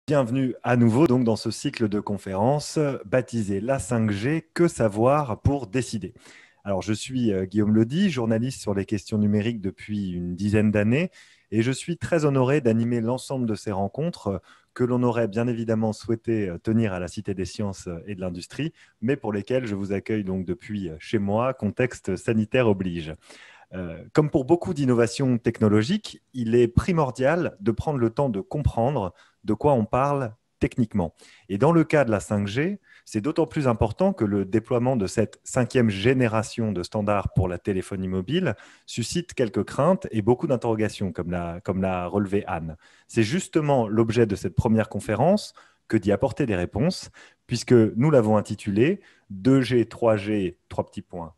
Bienvenue à nouveau donc dans ce cycle de conférences baptisé La 5G, que savoir pour décider. Alors je suis Guillaume Ledy, journaliste sur les questions numériques depuis une dizaine d'années et je suis très honoré d'animer l'ensemble de ces rencontres que l'on aurait bien évidemment souhaité tenir à la Cité des sciences et de l'industrie, mais pour lesquelles je vous accueille donc depuis chez moi, contexte sanitaire oblige. Comme pour beaucoup d'innovations technologiques, il est primordial de prendre le temps de comprendre de quoi on parle techniquement. Et dans le cas de la 5G, c'est d'autant plus important que le déploiement de cette cinquième génération de standards pour la téléphonie mobile suscite quelques craintes et beaucoup d'interrogations, comme l'a relevé Anne. C'est justement l'objet de cette première conférence que d'y apporter des réponses, puisque nous l'avons intitulée 2G, 3G,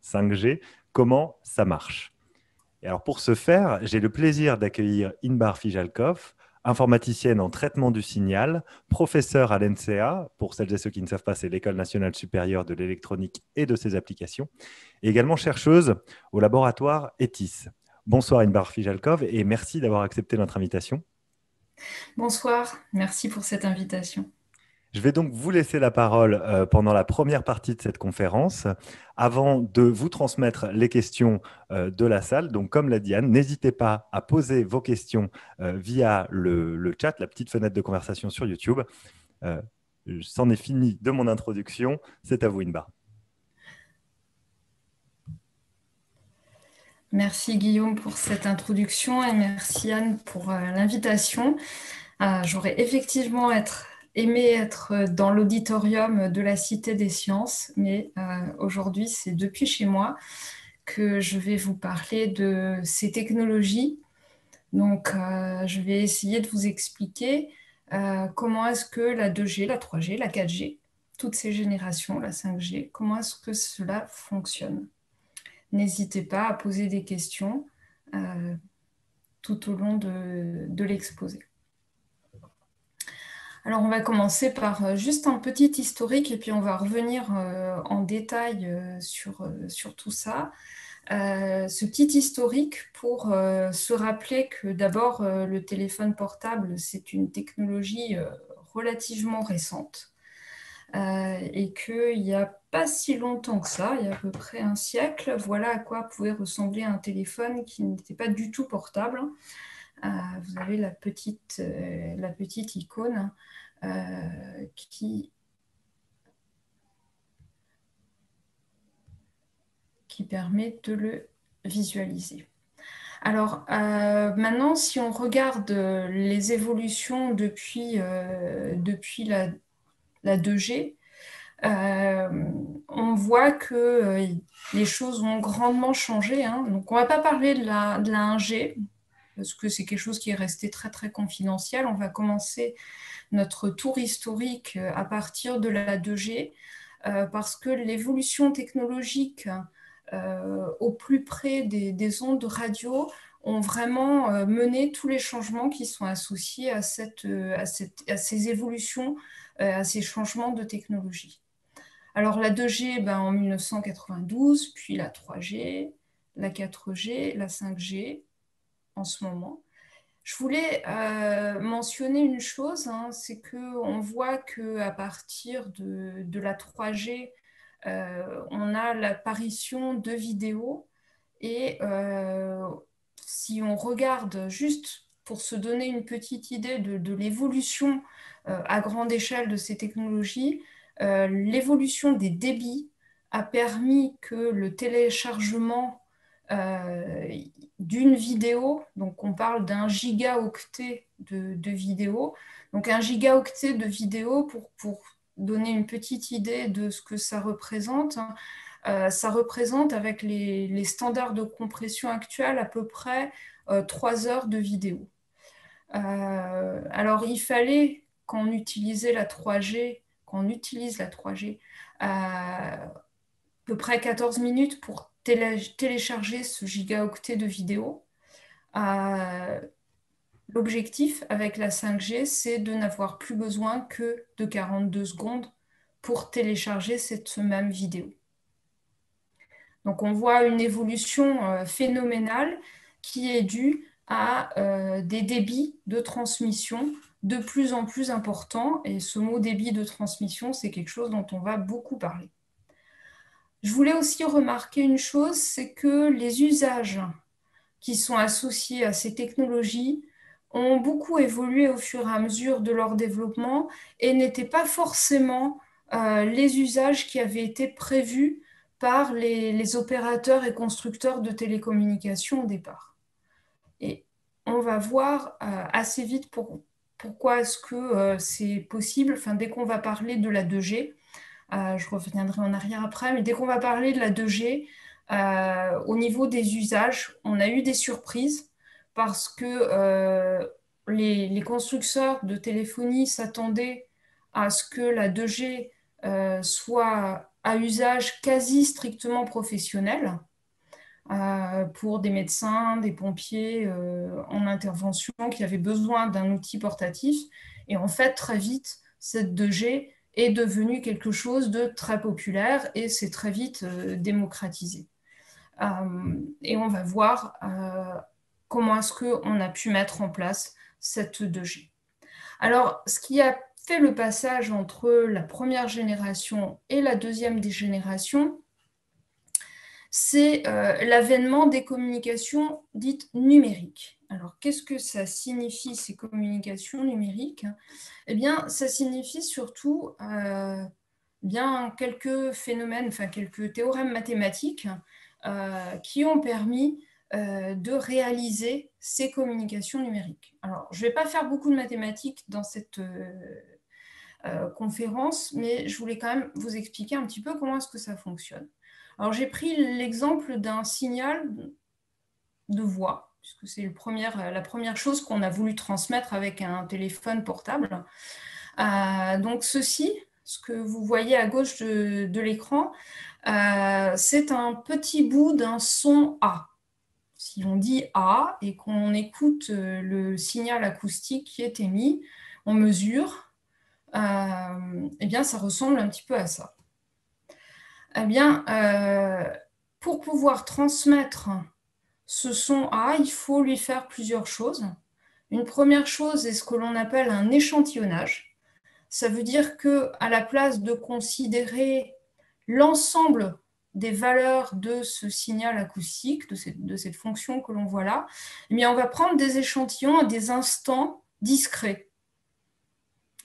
5G, comment ça marche? Et alors pour ce faire, j'ai le plaisir d'accueillir Inbar Fijalkov, informaticienne en traitement du signal, professeure à l'NCA, pour celles et ceux qui ne savent pas, c'est l'École nationale supérieure de l'électronique et de ses applications, et également chercheuse au laboratoire ETIS. Bonsoir Inbar Fijalkov et merci d'avoir accepté notre invitation. Bonsoir, merci pour cette invitation. Je vais donc vous laisser la parole pendant la première partie de cette conférence, avant de vous transmettre les questions de la salle. Donc, comme l'a dit Anne, n'hésitez pas à poser vos questions via le chat, la petite fenêtre de conversation sur YouTube. Euh, C'en est fini de mon introduction. C'est à vous, Inba. Merci Guillaume pour cette introduction et merci Anne pour l'invitation. J'aurais effectivement aimé être dans l'auditorium de la Cité des Sciences, mais aujourd'hui c'est depuis chez moi que je vais vous parler de ces technologies. Donc je vais essayer de vous expliquer comment est-ce que la 2G, la 3G, la 4G, toutes ces générations, la 5G, comment est-ce que cela fonctionne. N'hésitez pas à poser des questions euh, tout au long de l'exposé. Alors, on va commencer par juste un petit historique et puis on va revenir en détail sur tout ça. Ce petit historique pour se rappeler que d'abord, le téléphone portable, c'est une technologie relativement récente. Et qu'il n'y a pas si longtemps que ça, il y a à peu près un siècle, voilà à quoi pouvait ressembler un téléphone qui n'était pas du tout portable. Vous avez la petite icône qui permet de le visualiser. Alors maintenant, si on regarde les évolutions depuis la 2G, on voit que les choses ont grandement changé, hein. Donc, on ne va pas parler de la 1G, parce que c'est quelque chose qui est resté très, très confidentiel. On va commencer notre tour historique à partir de la 2G, parce que l'évolution technologique au plus près des ondes radio ont vraiment mené tous les changements qui sont associés à ces évolutions, à ces changements de technologie. Alors la 2G en 1992, puis la 3G, la 4G, la 5G en ce moment. Je voulais mentionner une chose, hein, c'est qu'on voit qu'à partir de la 3G, on a l'apparition de vidéos et si on regarde juste pour se donner une petite idée de l'évolution à grande échelle de ces technologies, l'évolution des débits a permis que le téléchargement d'une vidéo, donc on parle d'un gigaoctet de vidéos, donc un gigaoctet de vidéos pour donner une petite idée de ce que ça représente, hein, ça représente avec les standards de compression actuels à peu près 3 heures de vidéo. Alors il fallait qu'on utilisait la 3G, qu'on utilise la 3G, à peu près 14 minutes pour télécharger ce gigaoctet de vidéos. L'objectif avec la 5G, c'est de n'avoir plus besoin que de 42 secondes pour télécharger cette même vidéo. Donc on voit une évolution phénoménale qui est due à des débits de transmission de plus en plus important. Et ce mot débit de transmission, c'est quelque chose dont on va beaucoup parler. Je voulais aussi remarquer une chose, c'est que les usages qui sont associés à ces technologies ont beaucoup évolué au fur et à mesure de leur développement et n'étaient pas forcément les usages qui avaient été prévus par les opérateurs et constructeurs de télécommunications au départ. Et on va voir assez vite pourquoi est-ce que c'est possible. Enfin, dès qu'on va parler de la 2G, je reviendrai en arrière après, mais dès qu'on va parler de la 2G, au niveau des usages, on a eu des surprises parce que les constructeurs de téléphonie s'attendaient à ce que la 2G soit à usage quasi strictement professionnel pour des médecins, des pompiers en intervention qui avaient besoin d'un outil portatif. Et en fait, très vite, cette 2G est devenue quelque chose de très populaire et c'est très vite démocratisé. Et on va voir comment est-ce qu'on a pu mettre en place cette 2G. Alors, ce qui a fait le passage entre la première génération et la deuxième génération, c'est l'avènement des communications dites numériques. Alors, qu'est-ce que ça signifie, ces communications numériques? Eh bien, ça signifie surtout bien quelques phénomènes, enfin quelques théorèmes mathématiques qui ont permis de réaliser ces communications numériques. Alors, je ne vais pas faire beaucoup de mathématiques dans cette conférence, mais je voulais quand même vous expliquer un petit peu comment est-ce que ça fonctionne. Alors, j'ai pris l'exemple d'un signal de voix, puisque c'est la première chose qu'on a voulu transmettre avec un téléphone portable. Donc, ceci, ce que vous voyez à gauche de l'écran, c'est un petit bout d'un son A. Si on dit A et qu'on écoute le signal acoustique qui est émis, on mesure, eh bien, ça ressemble un petit peu à ça. Eh bien, pour pouvoir transmettre ce son A, il faut lui faire plusieurs choses. Une première chose est ce que l'on appelle un échantillonnage. Ça veut dire qu'à la place de considérer l'ensemble des valeurs de ce signal acoustique, de cette fonction que l'on voit là, eh bien, on va prendre des échantillons à des instants discrets.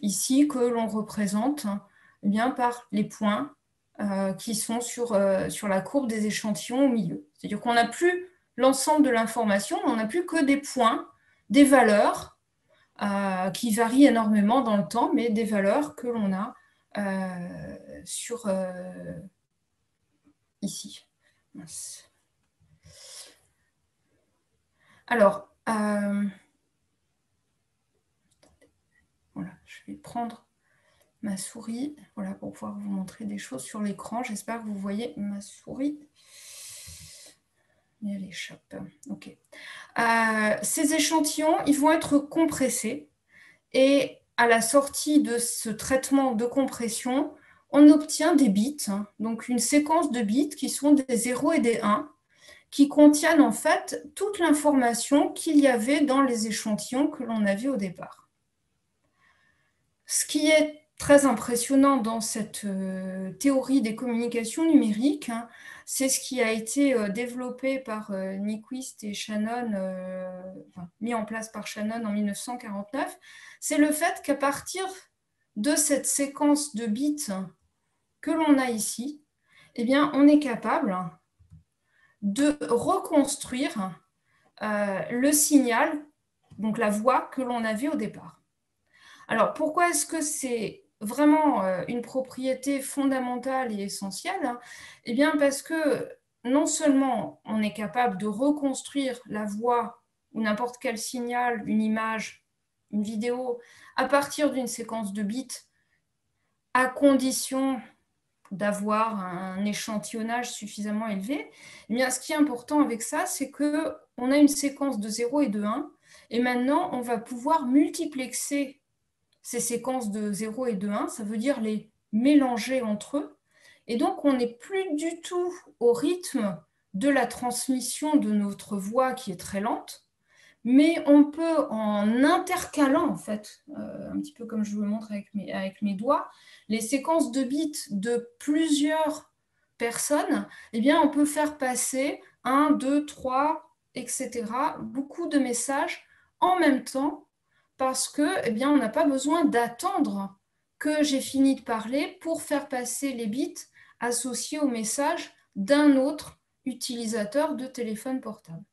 Ici, que l'on représente eh bien, par les points qui sont sur la courbe des échantillons au milieu. C'est-à-dire qu'on n'a plus l'ensemble de l'information, on n'a plus que des points, des valeurs qui varient énormément dans le temps, mais des valeurs que l'on a sur ici. Alors, voilà, je vais prendre ma souris, voilà, pour pouvoir vous montrer des choses sur l'écran. J'espère que vous voyez ma souris. Et elle échappe. Ok. Ces échantillons, ils vont être compressés et à la sortie de ce traitement de compression, on obtient des bits, donc une séquence de bits qui sont des 0 et des 1, qui contiennent en fait toute l'information qu'il y avait dans les échantillons que l'on avait au départ. Ce qui est très impressionnant dans cette théorie des communications numériques, c'est ce qui a été développé par Nyquist et Shannon, mis en place par Shannon en 1949, c'est le fait qu'à partir de cette séquence de bits que l'on a ici, eh bien, on est capable de reconstruire le signal, donc la voix que l'on avait au départ. Alors, pourquoi est-ce que c'est vraiment une propriété fondamentale et essentielle? Eh bien, parce que non seulement on est capable de reconstruire la voix ou n'importe quel signal, une image, une vidéo, à partir d'une séquence de bits, à condition d'avoir un échantillonnage suffisamment élevé, eh bien, ce qui est important avec ça, c'est qu'on a une séquence de 0 et de 1, et maintenant, on va pouvoir multiplexer ces séquences de 0 et de 1, ça veut dire les mélanger entre eux, et donc on n'est plus du tout au rythme de la transmission de notre voix qui est très lente, mais on peut, en intercalant, en fait, un petit peu comme je vous le montre avec mes doigts, les séquences de bits de plusieurs personnes, eh bien, on peut faire passer 1, 2, 3, etc., beaucoup de messages en même temps, parce que, eh bien, on n'a pas besoin d'attendre que j'ai fini de parler pour faire passer les bits associés au message d'un autre utilisateur de téléphone portable.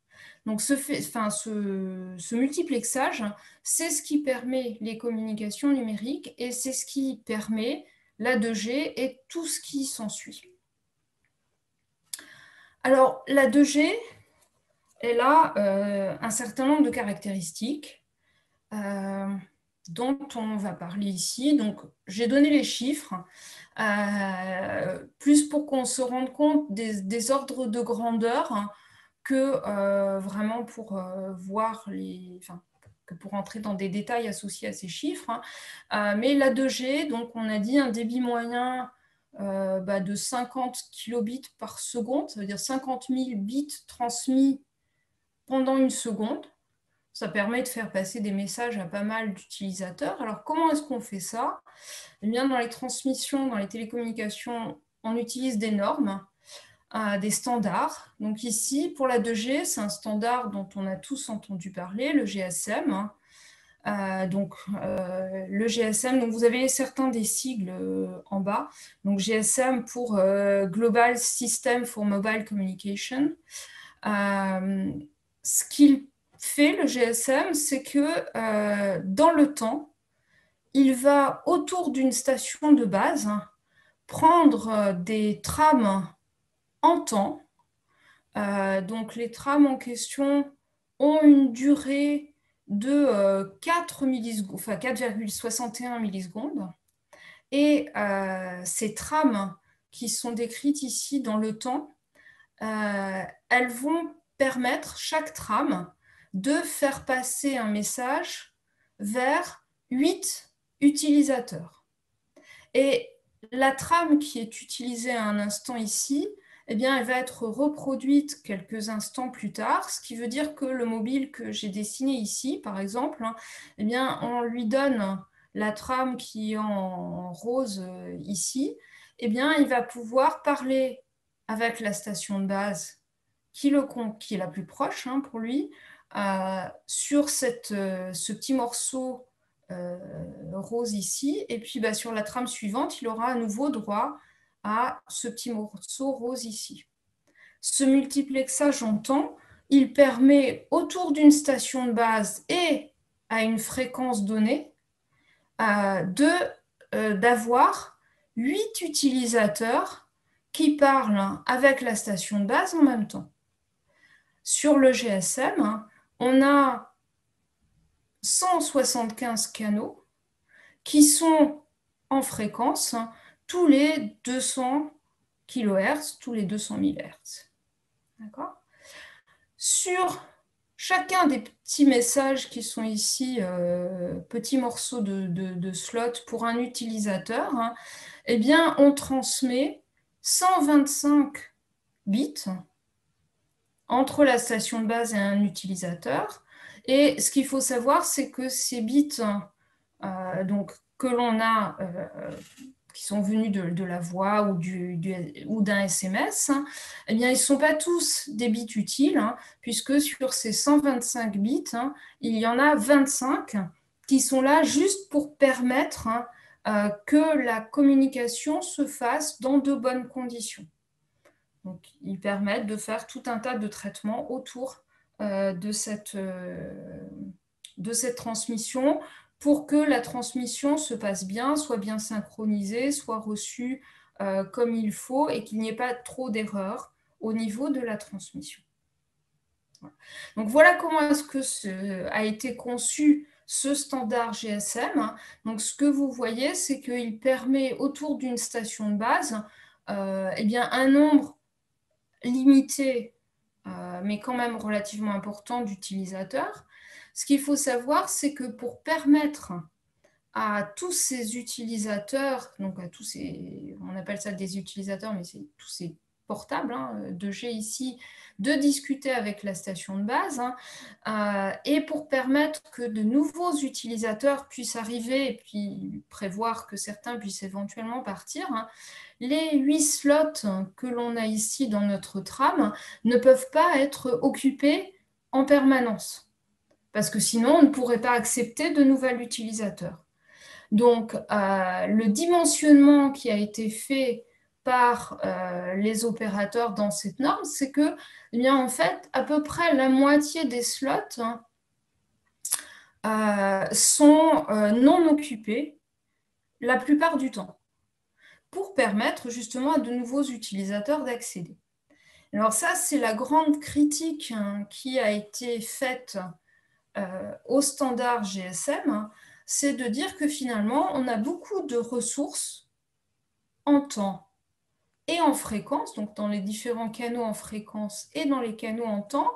Donc ce multiplexage, c'est ce qui permet les communications numériques et c'est ce qui permet la 2G et tout ce qui s'ensuit. Alors la 2G, elle a un certain nombre de caractéristiques dont on va parler ici. Donc j'ai donné les chiffres, plus pour qu'on se rende compte des ordres de grandeur, hein, que vraiment pour voir que pour entrer dans des détails associés à ces chiffres. Hein. Mais la 2G, donc on a dit un débit moyen de 50 kilobits par seconde, ça veut dire 50 000 bits transmis pendant une seconde. Ça permet de faire passer des messages à pas mal d'utilisateurs. Alors comment est-ce qu'on fait ça? Eh bien, dans les transmissions, dans les télécommunications, on utilise des normes, des standards. Donc ici, pour la 2G, c'est un standard dont on a tous entendu parler, le GSM. Le GSM, donc vous avez certains des sigles en bas. Donc GSM pour Global System for Mobile Communication. Ce qu'il fait, le GSM, c'est que dans le temps, il va autour d'une station de base prendre des trames en temps. Donc les trames en question ont une durée de 4,61 millisecondes. Et ces trames qui sont décrites ici dans le temps, elles vont permettre, chaque trame, de faire passer un message vers 8 utilisateurs. Et la trame qui est utilisée à un instant ici, eh bien, elle va être reproduite quelques instants plus tard, ce qui veut dire que le mobile que j'ai dessiné ici, par exemple, hein, eh bien, on lui donne la trame qui est en rose ici, eh bien, il va pouvoir parler avec la station de base qui est la plus proche pour lui, sur ce petit morceau rose ici, et puis sur la trame suivante, il aura à nouveau droit à ce petit morceau rose ici. Ce multiplexage en temps, il permet autour d'une station de base et à une fréquence donnée d'avoir 8 utilisateurs qui parlent avec la station de base en même temps. Sur le GSM, on a 175 canaux qui sont en fréquence tous les 200 kHz, tous les 200 000 Hz. D'accord ? Sur chacun des petits messages qui sont ici, petits morceaux de slot pour un utilisateur, eh bien, on transmet 125 bits entre la station de base et un utilisateur. Et ce qu'il faut savoir, c'est que ces bits que l'on a, qui sont venus de la voix ou d'un SMS, eh bien, ils ne sont pas tous des bits utiles, puisque sur ces 125 bits, il y en a 25 qui sont là juste pour permettre que la communication se fasse dans de bonnes conditions. Donc, ils permettent de faire tout un tas de traitements autour de cette transmission pour que la transmission se passe bien, soit bien synchronisée, soit reçue comme il faut et qu'il n'y ait pas trop d'erreurs au niveau de la transmission. Voilà. Donc, voilà comment est-ce que a été conçu ce standard GSM. Donc, ce que vous voyez, c'est qu'il permet autour d'une station de base un nombre limité, mais quand même relativement important d'utilisateurs. Ce qu'il faut savoir, c'est que pour permettre à tous ces utilisateurs, donc à tous ces, on appelle ça des utilisateurs, mais c'est tous ces portable, 2G ici, de discuter avec la station de base, et pour permettre que de nouveaux utilisateurs puissent arriver et puis prévoir que certains puissent éventuellement partir, les 8 slots que l'on a ici dans notre tram ne peuvent pas être occupés en permanence, parce que sinon on ne pourrait pas accepter de nouveaux utilisateurs. Donc, le dimensionnement qui a été fait par les opérateurs dans cette norme, c'est que, eh bien, en fait, à peu près la moitié des slots sont non occupés la plupart du temps, pour permettre justement à de nouveaux utilisateurs d'accéder. Alors ça, c'est la grande critique qui a été faite au standard GSM, c'est de dire que finalement, on a beaucoup de ressources en temps et en fréquence, donc dans les différents canaux en fréquence et dans les canaux en temps,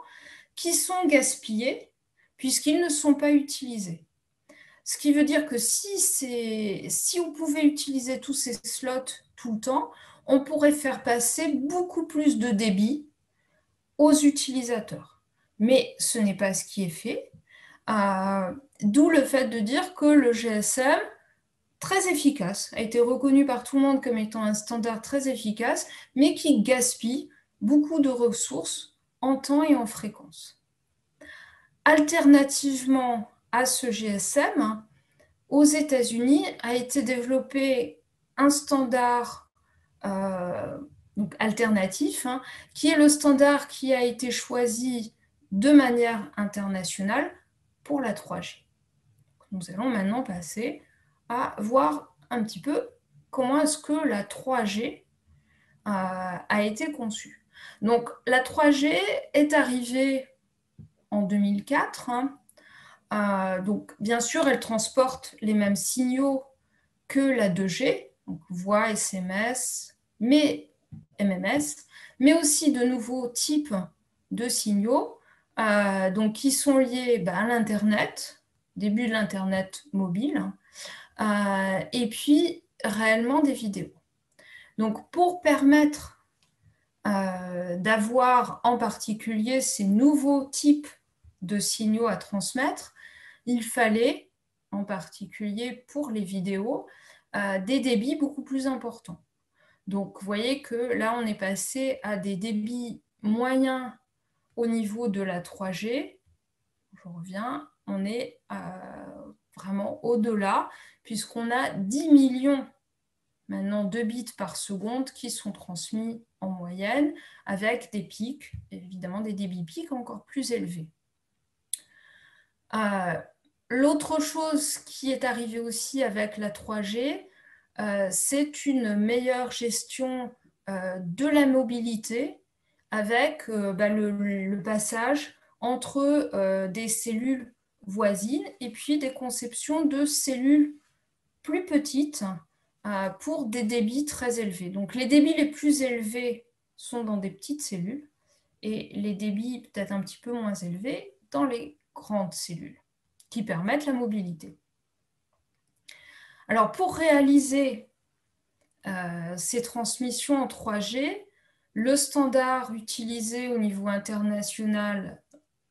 qui sont gaspillés puisqu'ils ne sont pas utilisés. Ce qui veut dire que si on pouvait utiliser tous ces slots tout le temps, on pourrait faire passer beaucoup plus de débit aux utilisateurs. Mais ce n'est pas ce qui est fait. D'où le fait de dire que le GSM, très efficace, a été reconnu par tout le monde comme étant un standard très efficace, mais qui gaspille beaucoup de ressources en temps et en fréquence. Alternativement à ce GSM, aux États-Unis a été développé un standard donc alternatif, qui est le standard qui a été choisi de manière internationale pour la 3G. Nous allons maintenant passer à voir un petit peu comment est-ce que la 3G a été conçue. Donc la 3G est arrivée en 2004. Donc bien sûr, elle transporte les mêmes signaux que la 2G, donc voix, SMS, mais MMS, mais aussi de nouveaux types de signaux donc, qui sont liés à l'Internet, début de l'Internet mobile, et puis réellement des vidéos. Donc pour permettre d'avoir en particulier ces nouveaux types de signaux à transmettre, il fallait, en particulier pour les vidéos, des débits beaucoup plus importants. Donc, vous voyez que là, on est passé à des débits moyens au niveau de la 3G. Je reviens, on est vraiment au-delà, puisqu'on a 10 millions maintenant de bits par seconde qui sont transmis en moyenne, avec des pics, évidemment des débits pics encore plus élevés. L'autre chose qui est arrivée aussi avec la 3G, c'est une meilleure gestion de la mobilité avec le passage entre des cellules voisines et puis des conceptions de cellules plus petites pour des débits très élevés. Donc les débits les plus élevés sont dans des petites cellules et les débits peut-être un petit peu moins élevés dans les grandes cellules qui permettent la mobilité. Alors pour réaliser ces transmissions en 3G, le standard utilisé au niveau international,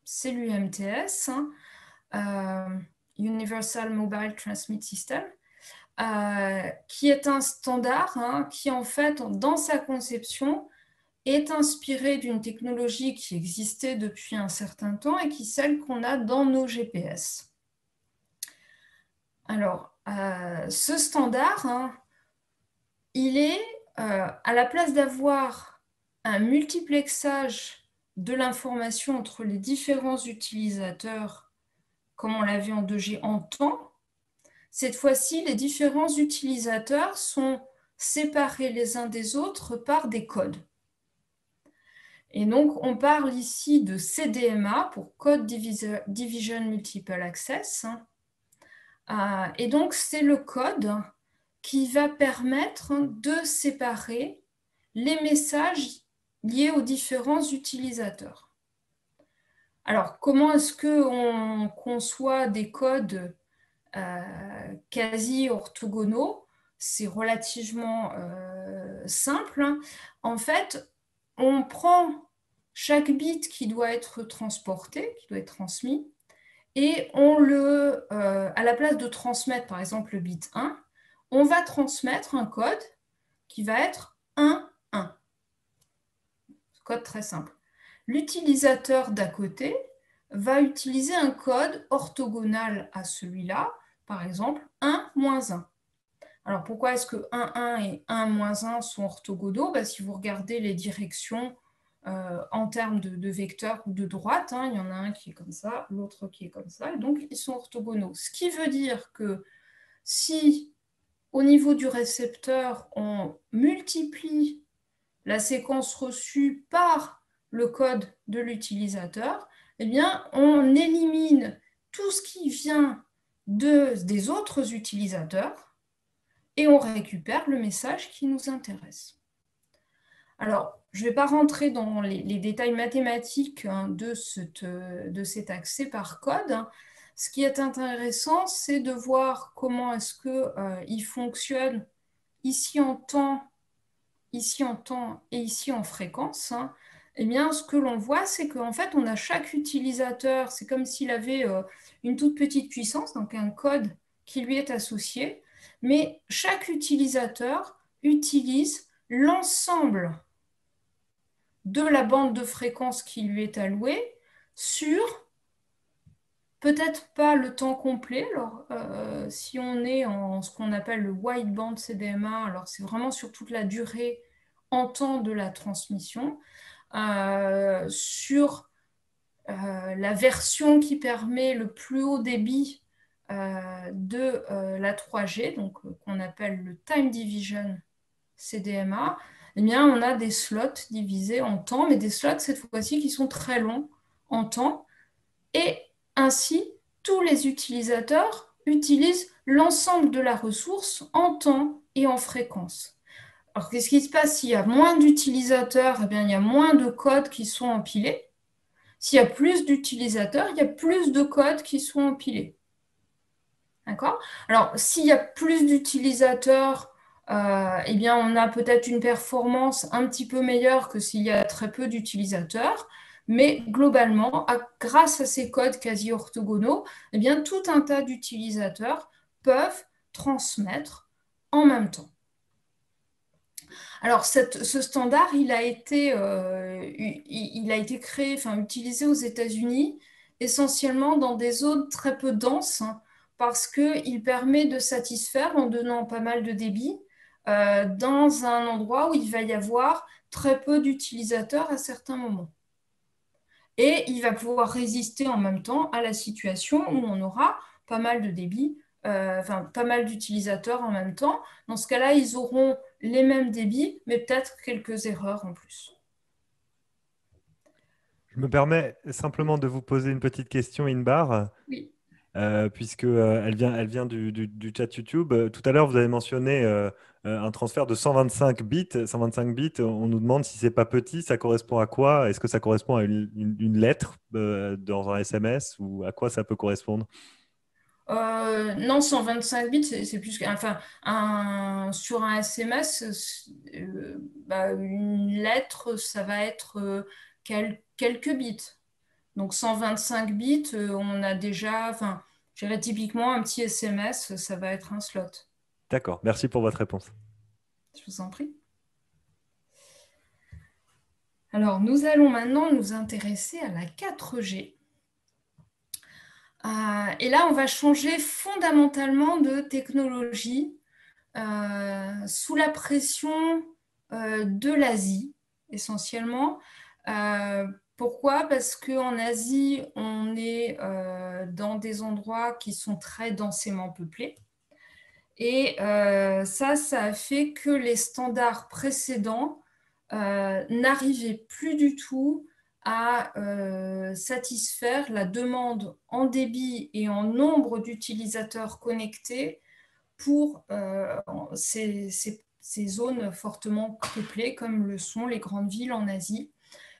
c'est l'UMTS, Universal Mobile Transmit System, qui est un standard qui, en fait, dans sa conception, est inspiré d'une technologie qui existait depuis un certain temps et qui est celle qu'on a dans nos GPS. Alors, ce standard, il est, à la place d'avoir un multiplexage de l'information entre les différents utilisateurs, comme on l'a vu en 2G en temps, cette fois-ci, les différents utilisateurs sont séparés les uns des autres par des codes. Et donc, on parle ici de CDMA pour Code Division Multiple Access. Et donc, c'est le code qui va permettre de séparer les messages liés aux différents utilisateurs. Alors, comment est-ce qu'on conçoit des codes quasi orthogonaux? C'est relativement simple. En fait, on prend chaque bit qui doit être transporté, qui doit être transmis, et à la place de transmettre par exemple le bit 1, on va transmettre un code qui va être 1, 1. Code très simple. L'utilisateur d'à côté va utiliser un code orthogonal à celui-là, par exemple 1, 1. Alors pourquoi est-ce que 1, 1 et 1, 1 sont orthogonaux? Si vous regardez les directions en termes de vecteurs ou de droite, il y en a un qui est comme ça, l'autre qui est comme ça, et donc ils sont orthogonaux. Ce qui veut dire que si au niveau du récepteur, on multiplie la séquence reçue par le code de l'utilisateur, eh bien, on élimine tout ce qui vient des autres utilisateurs et on récupère le message qui nous intéresse. Alors, je ne vais pas rentrer dans les détails mathématiques de cet accès par code. Ce qui est intéressant, c'est de voir comment est-ce qu'il fonctionne ici en temps et ici en fréquence. Eh bien, ce que l'on voit, c'est qu'en fait, on a chaque utilisateur, c'est comme s'il avait une toute petite puissance, donc un code qui lui est associé, mais chaque utilisateur utilise l'ensemble de la bande de fréquence qui lui est allouée sur peut-être pas le temps complet. Alors, si on est en ce qu'on appelle le wideband CDMA, alors c'est vraiment sur toute la durée en temps de la transmission, sur la version qui permet le plus haut débit de la 3G, donc qu'on appelle le Time Division CDMA, eh bien, on a des slots divisés en temps, mais des slots cette fois-ci qui sont très longs en temps. Et ainsi, tous les utilisateurs utilisent l'ensemble de la ressource en temps et en fréquence. Alors, qu'est-ce qui se passe s'il y a moins d'utilisateurs? Eh bien, il y a moins de codes qui sont empilés. S'il y a plus d'utilisateurs, il y a plus de codes qui sont empilés. D'accord? Alors, s'il y a plus d'utilisateurs, eh bien, on a peut-être une performance un petit peu meilleure que s'il y a très peu d'utilisateurs. Mais globalement, grâce à ces codes quasi orthogonaux, eh bien, tout un tas d'utilisateurs peuvent transmettre en même temps. Alors, ce standard, il a été créé, enfin utilisé aux États-Unis, essentiellement dans des zones très peu denses, parce qu'il permet de satisfaire, en donnant pas mal de débit, dans un endroit où il va y avoir très peu d'utilisateurs à certains moments. Et il va pouvoir résister en même temps à la situation où on aura pas mal de débit, enfin pas mal d'utilisateurs en même temps. Dans ce cas-là, ils auront les mêmes débits, mais peut-être quelques erreurs en plus. Je me permets simplement de vous poser une petite question, Inbar. Oui. Puisque elle vient du chat YouTube. Tout à l'heure, vous avez mentionné un transfert de 125 bits. 125 bits, on nous demande si c'est pas petit, ça correspond à quoi? Est-ce que ça correspond à une lettre dans un SMS ou à quoi ça peut correspondre? Non, 125 bits, c'est plus enfin, sur un SMS, une lettre, ça va être quelques bits. Donc 125 bits, on a déjà, enfin, je dirais typiquement un petit SMS, ça va être un slot. D'accord, merci pour votre réponse. Je vous en prie. Alors, nous allons maintenant nous intéresser à la 4G. Et là, on va changer fondamentalement de technologie sous la pression de l'Asie, essentiellement. Pourquoi? Parce qu'en Asie, on est dans des endroits qui sont très densément peuplés. Et ça a fait que les standards précédents n'arrivaient plus du tout à satisfaire la demande en débit et en nombre d'utilisateurs connectés pour ces zones fortement peuplées comme le sont les grandes villes en Asie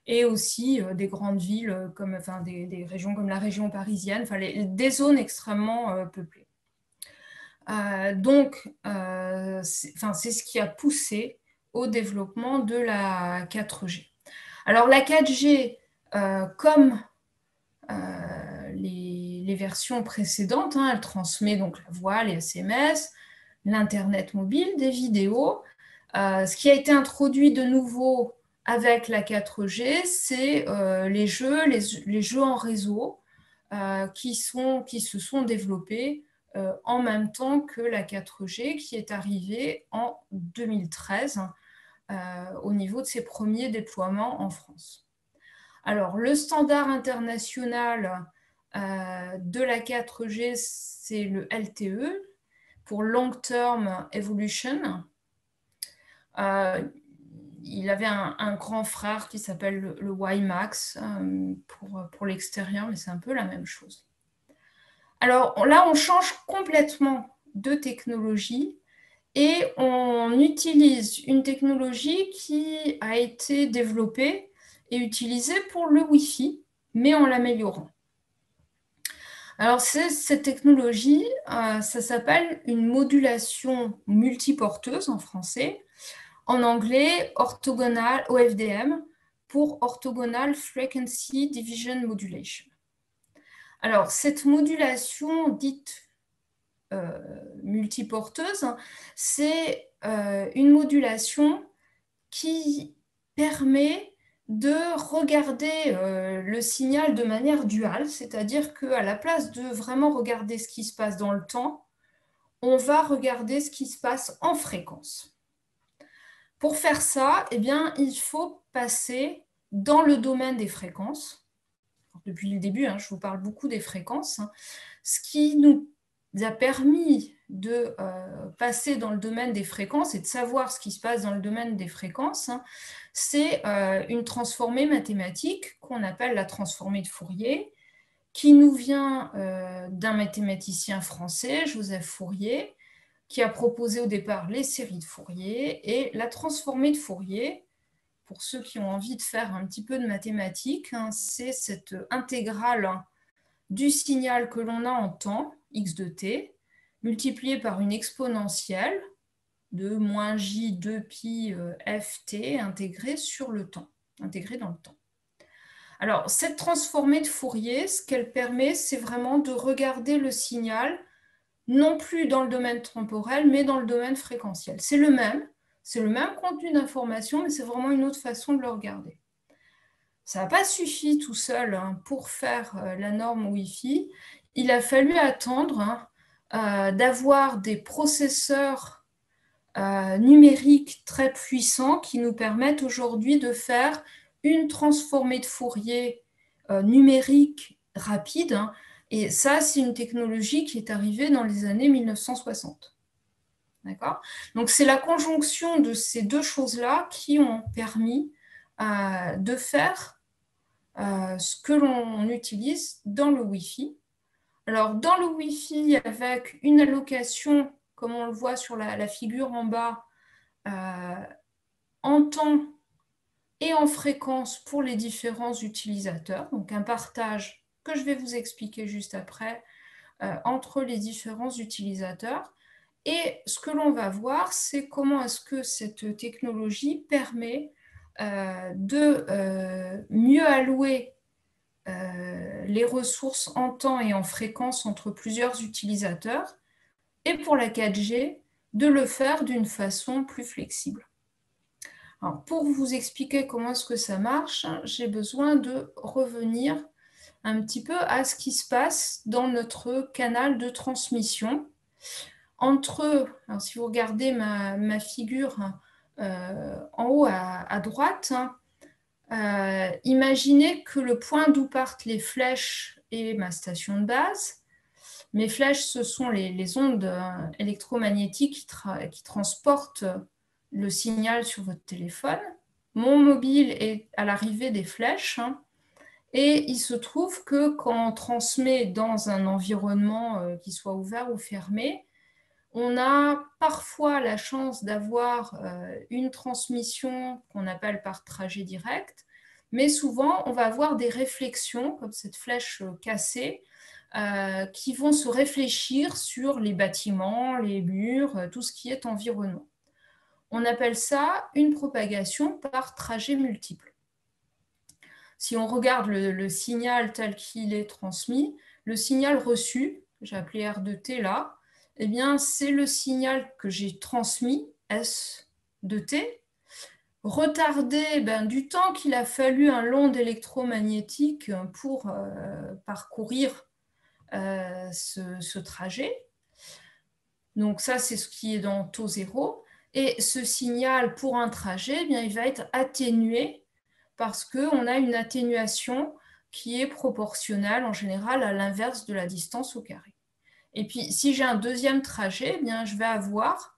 et aussi des grandes villes comme enfin, des régions comme la région parisienne, enfin, des zones extrêmement peuplées. Donc, c'est ce qui a poussé au développement de la 4G. Alors la 4G, comme les versions précédentes, elle transmet donc la voix, les SMS, l'Internet mobile, des vidéos. Ce qui a été introduit de nouveau avec la 4G, c'est les jeux en réseau qui se sont développés en même temps que la 4G qui est arrivée en 2013 au niveau de ses premiers déploiements en France. Alors, le standard international de la 4G, c'est le LTE, pour Long Term Evolution. Il avait un grand frère qui s'appelle le WiMAX pour l'extérieur, mais c'est un peu la même chose. Alors là, on change complètement de technologie et on utilise une technologie qui a été développée et utilisée pour le Wi-Fi, mais en l'améliorant. Alors cette technologie, ça s'appelle une modulation multiporteuse en français. En anglais, orthogonal, OFDM, pour Orthogonal Frequency Division Modulation. Alors, cette modulation dite multiporteuse, c'est une modulation qui permet de regarder le signal de manière duale, c'est-à-dire qu'à la place de vraiment regarder ce qui se passe dans le temps, on va regarder ce qui se passe en fréquence. Pour faire ça, eh bien, il faut passer dans le domaine des fréquences. Depuis le début, je vous parle beaucoup des fréquences. Ce qui nous a permis de passer dans le domaine des fréquences et de savoir ce qui se passe dans le domaine des fréquences, c'est une transformée mathématique qu'on appelle la transformée de Fourier, qui nous vient d'un mathématicien français, Joseph Fourier, qui a proposé au départ les séries de Fourier et la transformée de Fourier. Pour ceux qui ont envie de faire un petit peu de mathématiques, c'est cette intégrale du signal que l'on a en temps, x de t, multiplié par une exponentielle de moins j 2 pi ft intégrée sur le temps, intégrée dans le temps. Alors, cette transformée de Fourier, ce qu'elle permet, c'est vraiment de regarder le signal non plus dans le domaine temporel, mais dans le domaine fréquentiel. C'est le même contenu d'information, mais c'est vraiment une autre façon de le regarder. Ça n'a pas suffi tout seul pour faire la norme Wi-Fi. Il a fallu attendre d'avoir des processeurs numériques très puissants qui nous permettent aujourd'hui de faire une transformée de Fourier numérique rapide. Et ça, c'est une technologie qui est arrivée dans les années 1960. D'accord ? Donc, c'est la conjonction de ces deux choses-là qui ont permis de faire ce que l'on utilise dans le Wi-Fi. Alors, dans le Wi-Fi, avec une allocation, comme on le voit sur la figure en bas, en temps et en fréquence pour les différents utilisateurs, donc un partage que je vais vous expliquer juste après, entre les différents utilisateurs. Et ce que l'on va voir, c'est comment est-ce que cette technologie permet de mieux allouer les ressources en temps et en fréquence entre plusieurs utilisateurs, et pour la 4G, de le faire d'une façon plus flexible. Alors, pour vous expliquer comment est-ce que ça marche, j'ai besoin de revenir un petit peu à ce qui se passe dans notre canal de transmission. Alors si vous regardez ma figure en haut à droite, imaginez que le point d'où partent les flèches est ma station de base. Mes flèches, ce sont les ondes électromagnétiques qui transportent le signal sur votre téléphone. Mon mobile est à l'arrivée des flèches. Et il se trouve que quand on transmet dans un environnement qui soit ouvert ou fermé, on a parfois la chance d'avoir une transmission qu'on appelle par trajet direct, mais souvent on va avoir des réflexions, comme cette flèche cassée, qui vont se réfléchir sur les bâtiments, les murs, tout ce qui est environnement. On appelle ça une propagation par trajet multiple. si on regarde le signal tel qu'il est transmis, le signal reçu, que j'ai appelé R2T là, eh bien, c'est le signal que j'ai transmis, S de T, retardé du temps qu'il a fallu à l'onde électromagnétique pour parcourir ce trajet. Donc ça, c'est ce qui est dans taux zéro. Et ce signal pour un trajet, eh bien, il va être atténué parce qu'on a une atténuation qui est proportionnelle en général à l'inverse de la distance au carré. Et puis, si j'ai un deuxième trajet, eh bien, je vais avoir,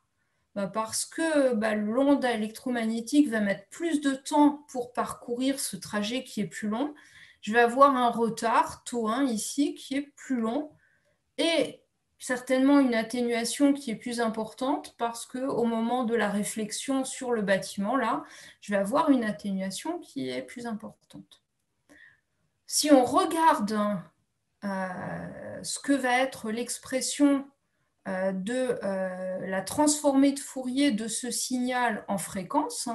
parce que l'onde électromagnétique va mettre plus de temps pour parcourir ce trajet qui est plus long, je vais avoir un retard, taux 1 ici, qui est plus long, et certainement une atténuation qui est plus importante parce qu'au moment de la réflexion sur le bâtiment, là, je vais avoir une atténuation qui est plus importante. Si on regarde ce que va être l'expression de la transformée de Fourier de ce signal en fréquence,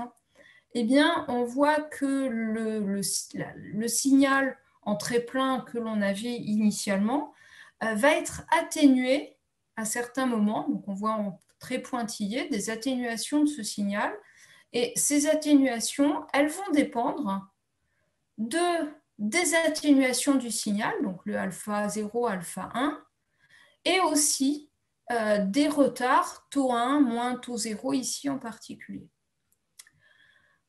eh bien, on voit que le signal en très plein que l'on avait initialement va être atténué à certains moments. Donc, on voit en très pointillé des atténuations de ce signal. Et ces atténuations, elles vont dépendre des atténuations du signal, donc le alpha 0, alpha 1, et aussi des retards taux 1 moins taux 0 ici en particulier.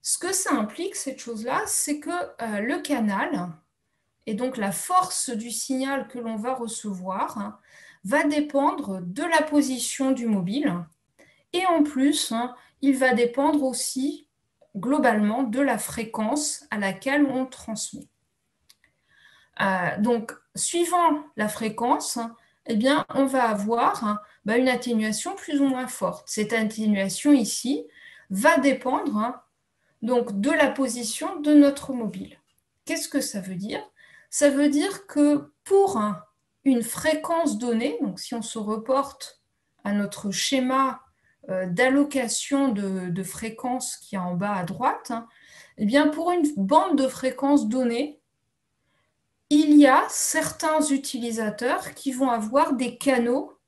Ce que ça implique, cette chose-là, c'est que le canal, et donc la force du signal que l'on va recevoir, va dépendre de la position du mobile, et en plus, il va dépendre aussi globalement de la fréquence à laquelle on transmet. Donc, suivant la fréquence, eh bien, on va avoir une atténuation plus ou moins forte. Cette atténuation ici va dépendre donc, de la position de notre mobile. Qu'est-ce que ça veut dire? Ça veut dire que pour une fréquence donnée, donc si on se reporte à notre schéma d'allocation de fréquence qui est en bas à droite, eh bien pour une bande de fréquence donnée, il y a certains utilisateurs qui vont avoir des canaux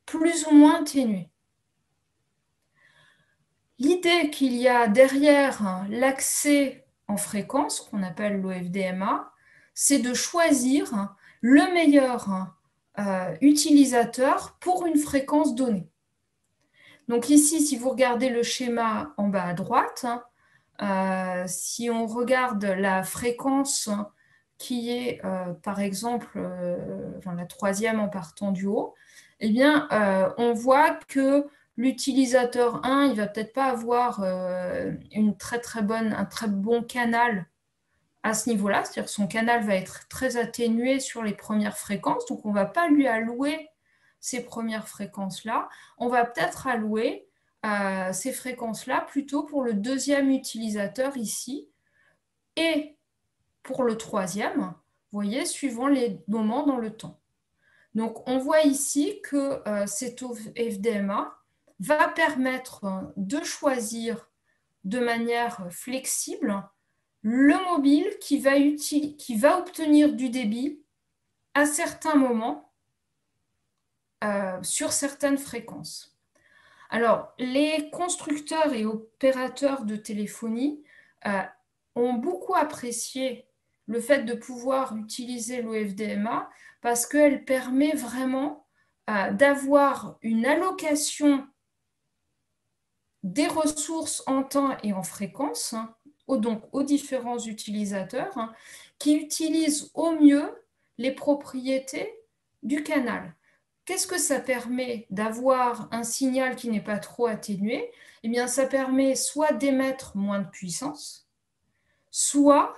plus ou moins atténués. L'idée qu'il y a derrière l'accès en fréquence, qu'on appelle l'OFDMA, c'est de choisir le meilleur utilisateur pour une fréquence donnée. Donc ici, si vous regardez le schéma en bas à droite, si on regarde la fréquence qui est, par exemple, la troisième en partant du haut, eh bien, on voit que l'utilisateur 1, il ne va peut-être pas avoir un très bon canal à ce niveau-là, c'est-à-dire que son canal va être très atténué sur les premières fréquences, donc on ne va pas lui allouer ces premières fréquences-là. On va peut-être allouer ces fréquences-là plutôt pour le deuxième utilisateur ici, et pour le troisième, vous voyez, suivant les moments dans le temps. Donc, on voit ici que cet FDMA va permettre de choisir de manière flexible le mobile qui va obtenir du débit à certains moments sur certaines fréquences. Alors, les constructeurs et opérateurs de téléphonie ont beaucoup apprécié le fait de pouvoir utiliser l'OFDMA parce qu'elle permet vraiment d'avoir une allocation des ressources en temps et en fréquence, donc aux différents utilisateurs, qui utilisent au mieux les propriétés du canal. Qu'est-ce que ça permet d'avoir un signal qui n'est pas trop atténué? Eh bien, ça permet soit d'émettre moins de puissance, soit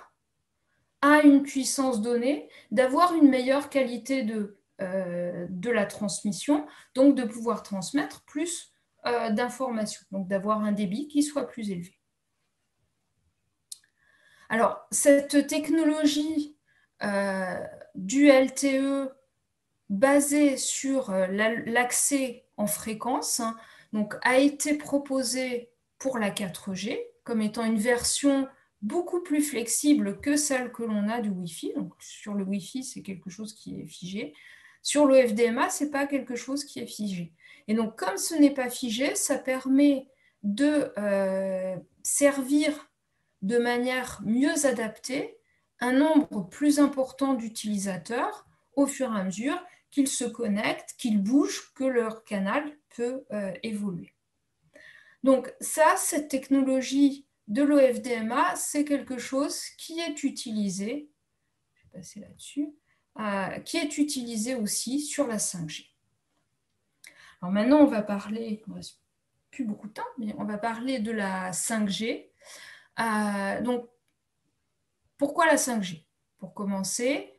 à une puissance donnée, d'avoir une meilleure qualité de la transmission, donc de pouvoir transmettre plus d'informations, donc d'avoir un débit qui soit plus élevé. Alors, cette technologie du LTE basée sur l'accès en fréquence, donc, a été proposée pour la 4G comme étant une version beaucoup plus flexible que celle que l'on a du Wi-Fi. Donc, sur le Wi-Fi, c'est quelque chose qui est figé. Sur le FDMA, ce n'est pas quelque chose qui est figé. Et donc, comme ce n'est pas figé, ça permet de servir de manière mieux adaptée un nombre plus important d'utilisateurs au fur et à mesure qu'ils se connectent, qu'ils bougent, que leur canal peut évoluer. Donc ça, cette technologie de l'OFDMA, c'est quelque chose qui est utilisé, je vais passer là-dessus, qui est utilisé aussi sur la 5G. Alors maintenant, on va parler, il ne reste plus beaucoup de temps, mais on va parler de la 5G. Donc, pourquoi la 5G? Pour commencer,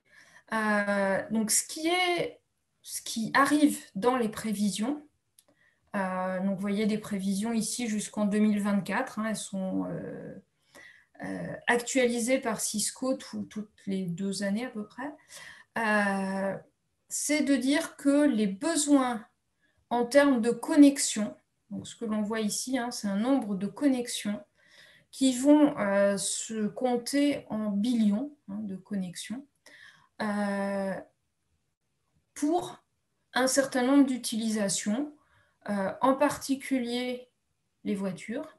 donc ce qui arrive dans les prévisions, donc vous voyez des prévisions ici jusqu'en 2024, elles sont actualisées par Cisco toutes les 2 années à peu près, c'est de dire que les besoins en termes de connexion, donc ce que l'on voit ici, c'est un nombre de connexions qui vont se compter en billions de connexions pour un certain nombre d'utilisations, en particulier les voitures,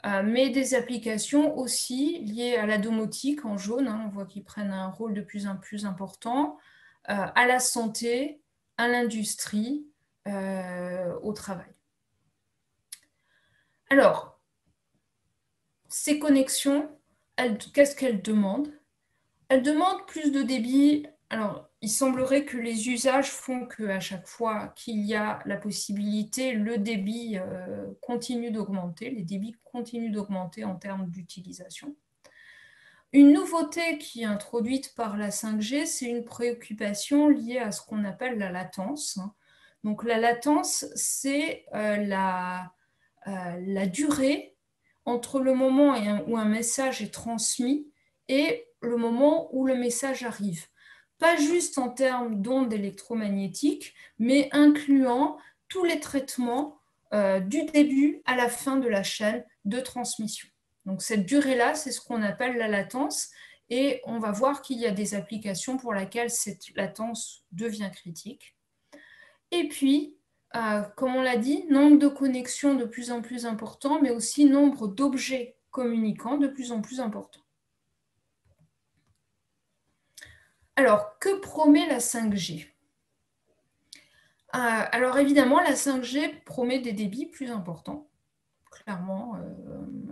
mais des applications aussi liées à la domotique en jaune, on voit qu'ils prennent un rôle de plus en plus important, à la santé, à l'industrie, au travail. Alors, ces connexions, qu'est-ce qu'elles demandent? Elles demandent plus de débit. Alors, il semblerait que les usages font qu'à chaque fois qu'il y a la possibilité, le débit continue d'augmenter, les débits continuent d'augmenter en termes d'utilisation. Une nouveauté qui est introduite par la 5G, c'est une préoccupation liée à ce qu'on appelle la latence. Donc la latence, c'est la durée entre le moment où un message est transmis et le moment où le message arrive. Pas juste en termes d'ondes électromagnétiques, mais incluant tous les traitements du début à la fin de la chaîne de transmission. Donc cette durée-là, c'est ce qu'on appelle la latence, et on va voir qu'il y a des applications pour lesquelles cette latence devient critique. Et puis, comme on l'a dit, nombre de connexions de plus en plus important, mais aussi nombre d'objets communicants de plus en plus important. Alors, que promet la 5G? Alors évidemment, la 5G promet des débits plus importants, clairement,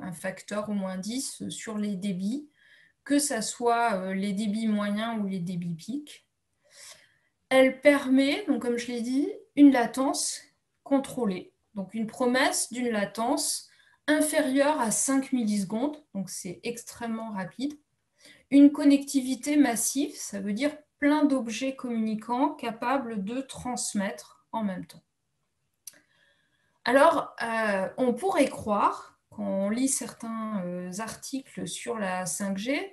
un facteur au moins 10 sur les débits, que ce soit les débits moyens ou les débits pics. Elle permet, donc comme je l'ai dit, une latence contrôlée, donc une promesse d'une latence inférieure à 5 millisecondes, donc c'est extrêmement rapide. Une connectivité massive, ça veut dire plein d'objets communicants capables de transmettre en même temps. Alors, on pourrait croire, quand on lit certains articles sur la 5G,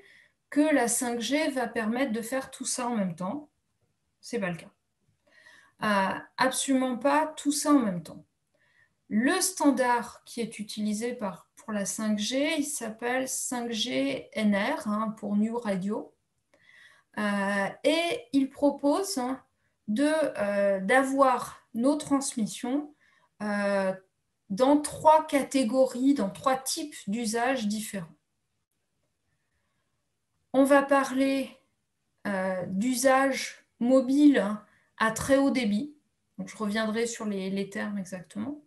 que la 5G va permettre de faire tout ça en même temps. Ce n'est pas le cas. Absolument pas tout ça en même temps. Le standard qui est utilisé pour la 5G, il s'appelle 5G NR, pour New Radio. Et il propose d'avoir nos transmissions dans 3 catégories, dans 3 types d'usages différents. On va parler d'usage mobile à très haut débit. Donc, je reviendrai sur les termes exactement.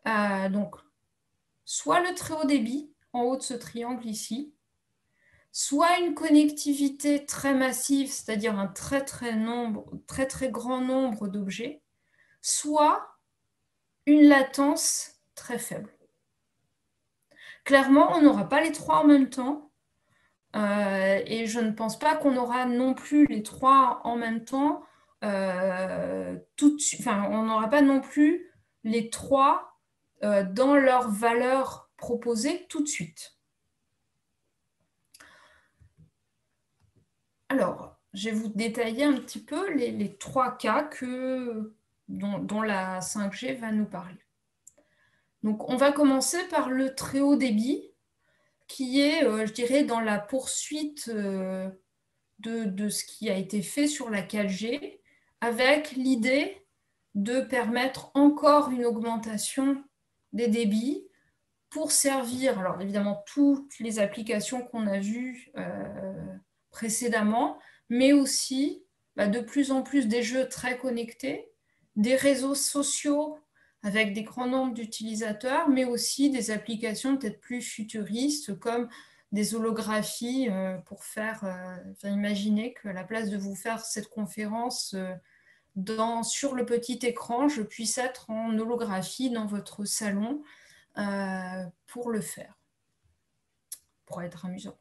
Donc, soit le très haut débit, en haut de ce triangle ici, soit une connectivité très massive, c'est-à-dire un très grand nombre d'objets, soit une latence très faible. Clairement, on n'aura pas les 3 en même temps, et je ne pense pas qu'on aura non plus les 3 en même temps tout de suite. Enfin, on n'aura pas non plus les 3 dans leur valeur proposée tout de suite. Alors, je vais vous détailler un petit peu les 3 cas dont la 5G va nous parler. Donc, on va commencer par le très haut débit. qui est, je dirais, dans la poursuite de ce qui a été fait sur la 4G, avec l'idée de permettre encore une augmentation des débits pour servir, alors évidemment, toutes les applications qu'on a vues précédemment, mais aussi de plus en plus des jeux très connectés, des réseaux sociaux avec des grands nombres d'utilisateurs, mais aussi des applications peut-être plus futuristes comme des holographies pour imaginer qu'à la place de vous faire cette conférence sur le petit écran, je puisse être en holographie dans votre salon pour le faire, pour être amusant.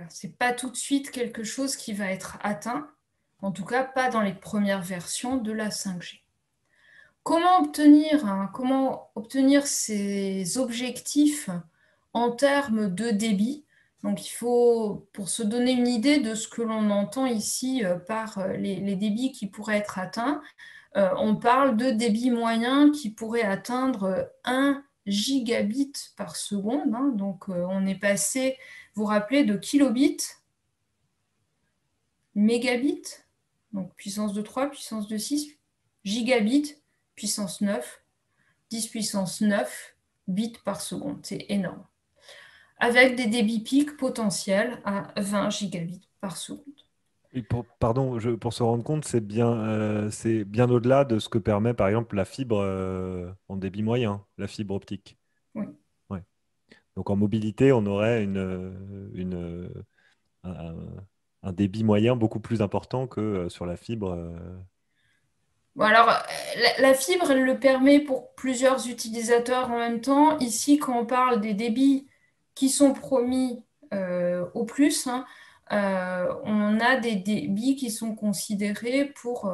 C'est pas tout de suite quelque chose qui va être atteint, en tout cas pas dans les premières versions de la 5G. Comment obtenir ces objectifs en termes de débit? Donc il faut, pour se donner une idée de ce que l'on entend ici par les débits qui pourraient être atteints, on parle de débit moyen qui pourrait atteindre 1 gigabit par seconde. Hein. Donc on est passé, vous vous rappelez, de kilobits, mégabits, donc puissance de 3, puissance de 6, gigabit, puissance 9, 10 puissance 9 bits par seconde. C'est énorme. Avec des débits pics potentiels à 20 gigabits par seconde. Et pardon, pour se rendre compte, c'est bien au-delà de ce que permet par exemple la fibre en débit moyen, la fibre optique. Oui. Ouais. Donc en mobilité, on aurait un, un débit moyen beaucoup plus important que sur la fibre. Bon, alors, la fibre, elle le permet pour plusieurs utilisateurs en même temps. Ici, quand on parle des débits qui sont promis au plus, hein, on a des débits qui sont considérés pour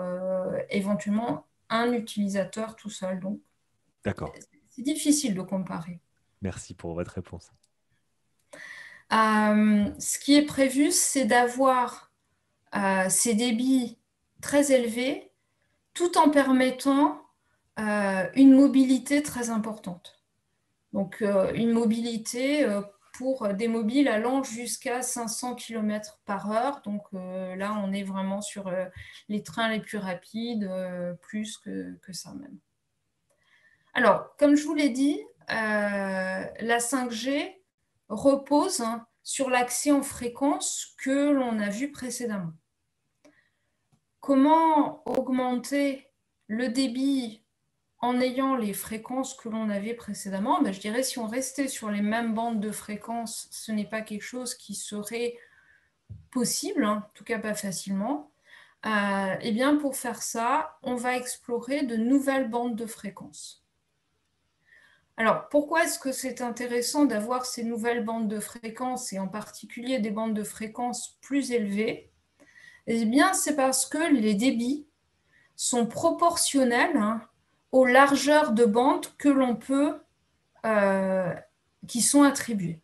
éventuellement un utilisateur tout seul. Donc, D'accord. c'est difficile de comparer. Merci pour votre réponse. Ce qui est prévu, c'est d'avoir ces débits très élevés tout en permettant une mobilité très importante. Donc une mobilité pour des mobiles allant jusqu'à 500 km par heure. Donc là, on est vraiment sur les trains les plus rapides, plus que ça même. Alors, comme je vous l'ai dit, la 5G repose sur l'accès en fréquence que l'on a vu précédemment. Comment augmenter le débit en ayant les fréquences que l'on avait précédemment? Je dirais si on restait sur les mêmes bandes de fréquences, ce n'est pas quelque chose qui serait possible, en tout cas pas facilement. Eh bien, pour faire ça, on va explorer de nouvelles bandes de fréquences. Alors, pourquoi est-ce que c'est intéressant d'avoir ces nouvelles bandes de fréquences et en particulier des bandes de fréquences plus élevées? Eh bien, c'est parce que les débits sont proportionnels aux largeurs de bande que l'on peut, qui sont attribuées.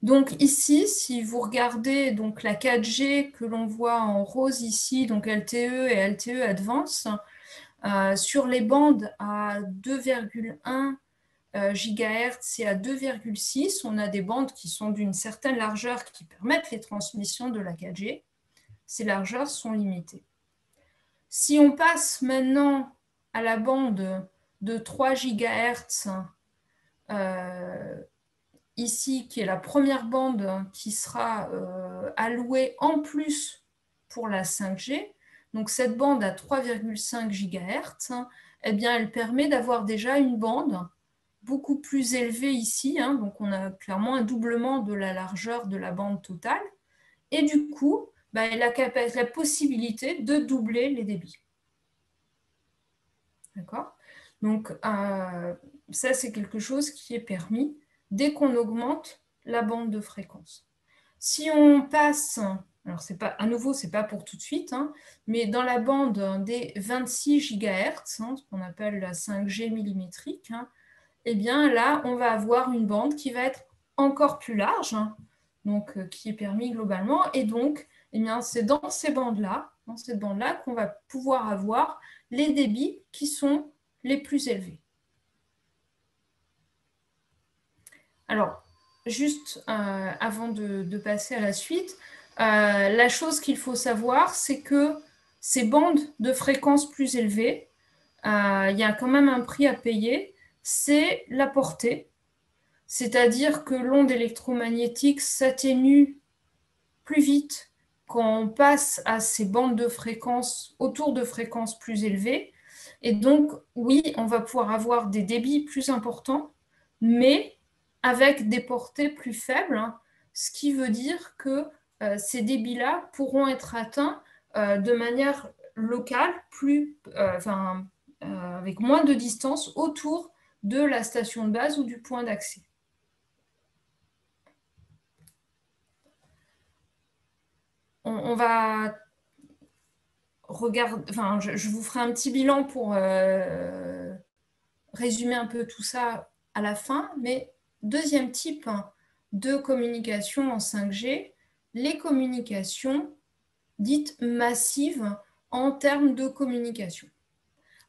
Donc ici, si vous regardez donc la 4G que l'on voit en rose ici, donc LTE et LTE Advance, sur les bandes à 2,1 GHz et à 2,6, on a des bandes qui sont d'une certaine largeur qui permettent les transmissions de la 4G. Ces largeurs sont limitées. Si on passe maintenant à la bande de 3 GHz, ici, qui est la première bande qui sera allouée en plus pour la 5G, donc cette bande à 3,5 GHz, eh bien, elle permet d'avoir déjà une bande beaucoup plus élevée ici, donc on a clairement un doublement de la largeur de la bande totale, et du coup, elle a la possibilité de doubler les débits. D'accord? Donc, ça, c'est quelque chose qui est permis dès qu'on augmente la bande de fréquence. Si on passe, alors à nouveau, ce n'est pas pour tout de suite, mais dans la bande des 26 GHz, ce qu'on appelle la 5G millimétrique, eh bien là, on va avoir une bande qui va être encore plus large, donc qui est permis globalement, et donc, eh bien, c'est dans ces bandes-là, dans cette bande-là, qu'on va pouvoir avoir les débits qui sont les plus élevés. Alors, juste avant de passer à la suite, la chose qu'il faut savoir, c'est que ces bandes de fréquences plus élevées, il y a quand même un prix à payer, c'est la portée. C'est-à-dire que l'onde électromagnétique s'atténue plus vite quand on passe à ces bandes de fréquences autour de fréquences plus élevées. Et donc, oui, on va pouvoir avoir des débits plus importants, mais avec des portées plus faibles, hein, ce qui veut dire que ces débits-là pourront être atteints de manière locale, avec moins de distance autour de la station de base ou du point d'accès. On va regarder, enfin, je vous ferai un petit bilan pour résumer un peu tout ça à la fin, mais deuxième type de communication en 5G, les communications dites massives en termes de communication.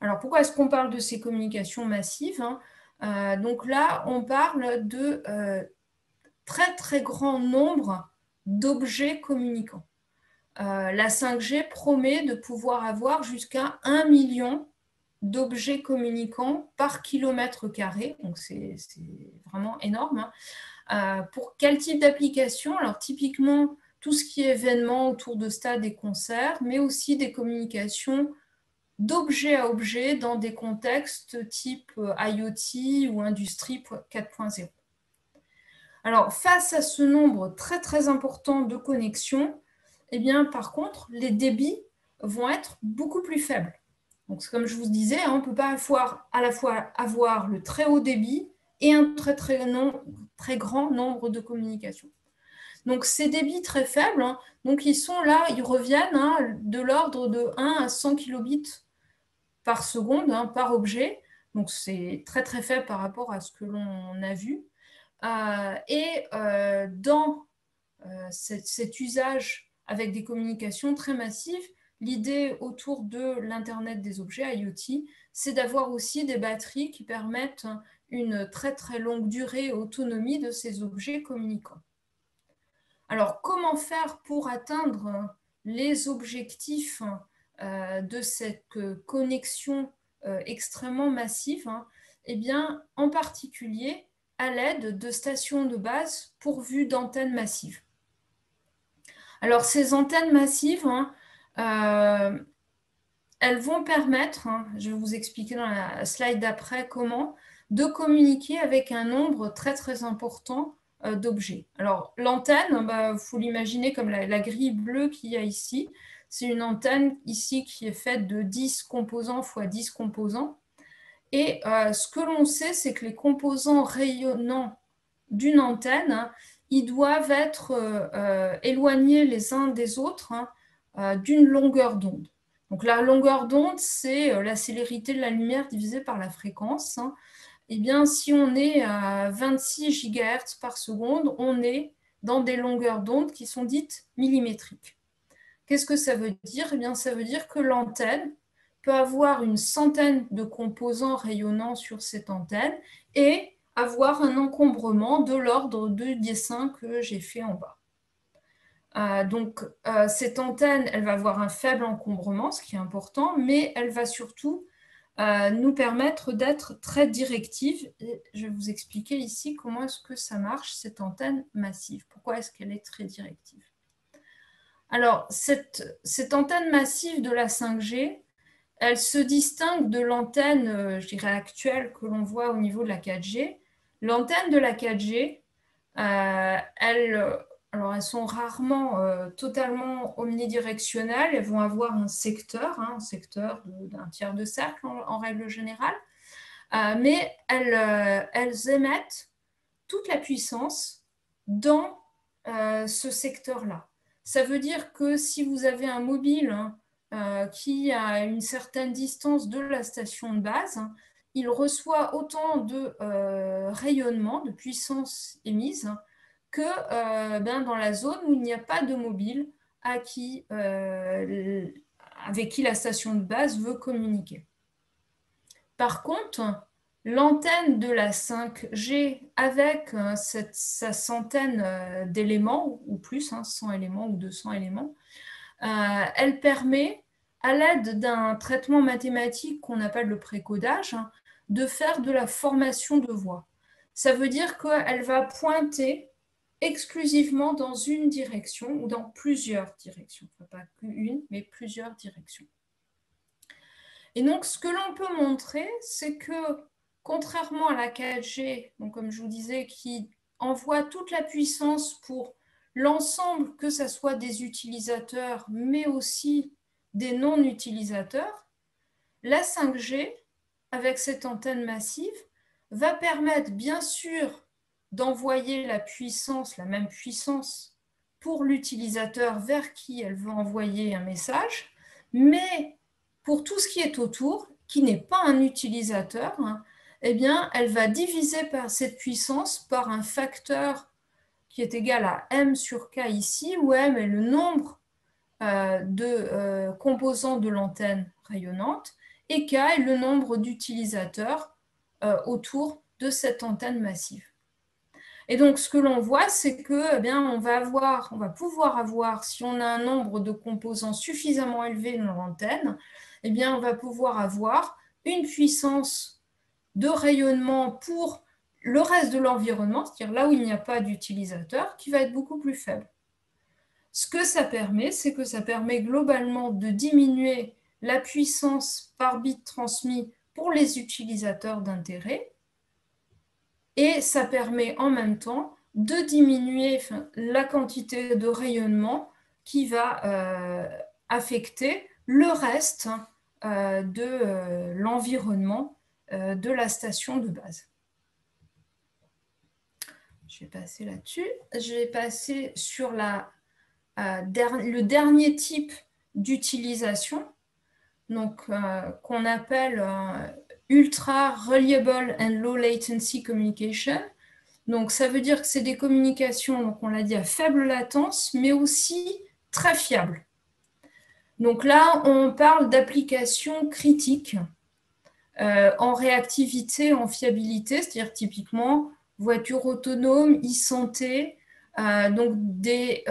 Alors pourquoi est-ce qu'on parle de ces communications massives, hein? Donc là, on parle de très très grand nombre d'objets communicants. La 5G promet de pouvoir avoir jusqu'à 1 million d'objets communicants par kilomètre carré, donc c'est vraiment énorme, hein. Pour quel type d'application? Alors typiquement, tout ce qui est événements autour de stades et concerts, mais aussi des communications d'objet à objet dans des contextes type IoT ou Industrie 4.0. Alors, face à ce nombre très très important de connexions, eh bien, par contre, les débits vont être beaucoup plus faibles. Donc, comme je vous disais, on ne peut pas à la fois avoir le très haut débit et un très grand nombre de communications. Donc, ces débits très faibles, hein, donc ils sont là, ils reviennent de l'ordre de 1 à 100 kilobits par seconde, par objet. Donc, c'est très très faible par rapport à ce que l'on a vu. Dans cet usage avec des communications très massives, l'idée autour de l'Internet des objets, IoT, c'est d'avoir aussi des batteries qui permettent une très très longue durée et autonomie de ces objets communicants. Alors, comment faire pour atteindre les objectifs de cette connexion extrêmement massive? Eh bien, en particulier, à l'aide de stations de base pourvues d'antennes massives. Alors, ces antennes massives, elles vont permettre, je vais vous expliquer dans la slide d'après comment, de communiquer avec un nombre très très important d'objets. Alors, l'antenne, faut l'imaginer comme la grille bleue qu'il y a ici. C'est une antenne ici qui est faite de 10 composants x 10 composants. Et ce que l'on sait, c'est que les composants rayonnants d'une antenne, ils doivent être éloignés les uns des autres d'une longueur d'onde. Donc la longueur d'onde, c'est la célérité de la lumière divisée par la fréquence. Eh bien, si on est à 26 GHz par seconde, on est dans des longueurs d'onde qui sont dites millimétriques. Qu'est-ce que ça veut dire? Eh bien, ça veut dire que l'antenne peut avoir une centaine de composants rayonnants sur cette antenne et avoir un encombrement de l'ordre du dessin que j'ai fait en bas. Donc, cette antenne, elle va avoir un faible encombrement, ce qui est important, mais elle va surtout nous permettre d'être très directive. Et je vais vous expliquer ici comment est-ce que ça marche, cette antenne massive. Pourquoi est-ce qu'elle est très directive? Alors, cette antenne massive de la 5G, elle se distingue de l'antenne, je dirais, actuelle que l'on voit au niveau de la 4G. L'antenne de la 4G, elles sont rarement totalement omnidirectionnelles. Elles vont avoir un secteur d'un tiers de cercle en règle générale. Mais elles émettent toute la puissance dans ce secteur-là. Ça veut dire que si vous avez un mobile qui a une certaine distance de la station de base, il reçoit autant de rayonnement, de puissance émise, que dans la zone où il n'y a pas de mobile avec qui la station de base veut communiquer. Par contre, l'antenne de la 5G avec sa centaine d'éléments ou plus, 100 éléments ou 200 éléments, elle permet, à l'aide d'un traitement mathématique qu'on appelle le précodage, de faire de la formation de voix. Ça veut dire qu'elle va pointer exclusivement dans une direction ou dans plusieurs directions. Enfin, pas qu'une, mais plusieurs directions. Et donc, ce que l'on peut montrer, c'est que contrairement à la 4G, donc comme je vous disais, qui envoie toute la puissance pour l'ensemble, que ce soit des utilisateurs, mais aussi des non-utilisateurs, la 5G, avec cette antenne massive, va permettre bien sûr d'envoyer la puissance, la même puissance, pour l'utilisateur vers qui elle veut envoyer un message, mais pour tout ce qui est autour, qui n'est pas un utilisateur, eh bien, elle va diviser par cette puissance par un facteur qui est égal à m sur k ici, où m est le nombre de composants de l'antenne rayonnante, et k est le nombre d'utilisateurs autour de cette antenne massive. Et donc, ce que l'on voit, c'est que, eh bien, on va pouvoir avoir, si on a un nombre de composants suffisamment élevé dans l'antenne, eh bien, on va pouvoir avoir une puissance de rayonnement pour le reste de l'environnement, c'est-à-dire là où il n'y a pas d'utilisateur, qui va être beaucoup plus faible. Ce que ça permet, c'est que ça permet globalement de diminuer la puissance par bit transmis pour les utilisateurs d'intérêt, et ça permet en même temps de diminuer la quantité de rayonnement qui va affecter le reste de l'environnement de la station de base. Je vais passer là-dessus. Je vais passer sur le dernier type d'utilisation, donc qu'on appelle Ultra Reliable and Low Latency Communication. Donc, ça veut dire que c'est des communications, donc on l'a dit, à faible latence, mais aussi très fiables. Donc là, on parle d'applications critiques en réactivité, en fiabilité, c'est-à-dire typiquement voiture autonome, e-santé, donc des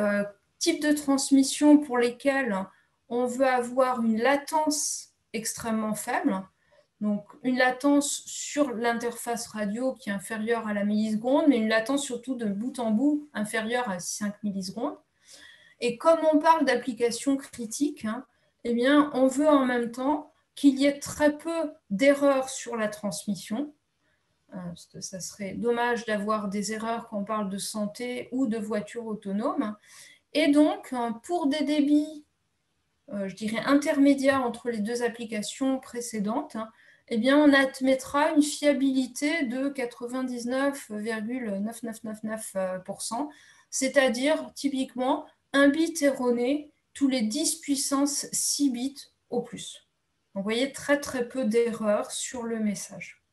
types de transmission pour lesquels on veut avoir une latence extrêmement faible. Donc, une latence sur l'interface radio qui est inférieure à la milliseconde, mais une latence surtout de bout en bout inférieure à 5 millisecondes. Et comme on parle d'applications critiques, eh bien, on veut en même temps qu'il y ait très peu d'erreurs sur la transmission. Parce que ça serait dommage d'avoir des erreurs quand on parle de santé ou de voiture autonome. Et donc, pour des débits, je dirais, intermédiaires entre les deux applications précédentes, eh bien, on admettra une fiabilité de 99,9999%, c'est-à-dire typiquement un bit erroné tous les 10 puissance 6 bits au plus. Donc, vous voyez, très très peu d'erreurs sur le message.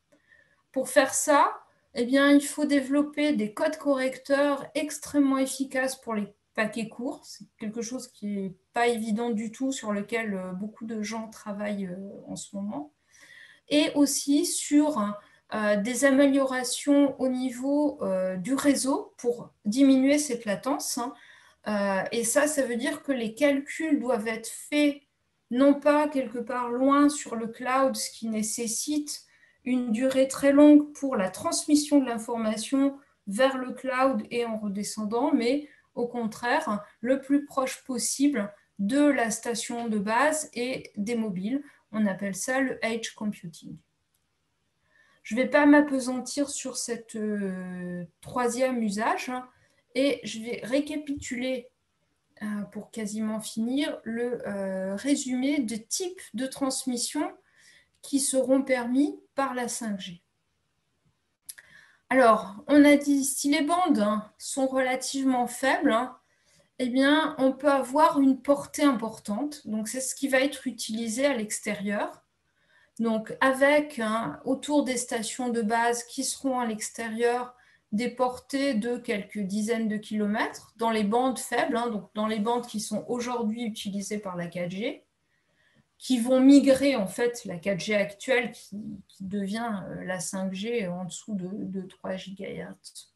Pour faire ça, eh bien, il faut développer des codes correcteurs extrêmement efficaces pour les paquets courts. C'est quelque chose qui n'est pas évident du tout, sur lequel beaucoup de gens travaillent en ce moment. Et aussi sur des améliorations au niveau du réseau pour diminuer cette latence. Et ça veut dire que les calculs doivent être faits non pas quelque part loin sur le cloud, ce qui nécessite une durée très longue pour la transmission de l'information vers le cloud et en redescendant, mais au contraire, le plus proche possible de la station de base et des mobiles. On appelle ça le edge computing. Je ne vais pas m'appesantir sur cette troisième usage et je vais récapituler pour quasiment finir le résumé de types de transmission qui seront permis par la 5G. Alors, on a dit, si les bandes sont relativement faibles, eh bien, on peut avoir une portée importante. Donc, c'est ce qui va être utilisé à l'extérieur. Donc, avec autour des stations de base qui seront à l'extérieur des portées de quelques dizaines de kilomètres dans les bandes faibles, donc dans les bandes qui sont aujourd'hui utilisées par la 4G. qui vont migrer en fait la 4G actuelle qui devient la 5G en dessous de 3 GHz.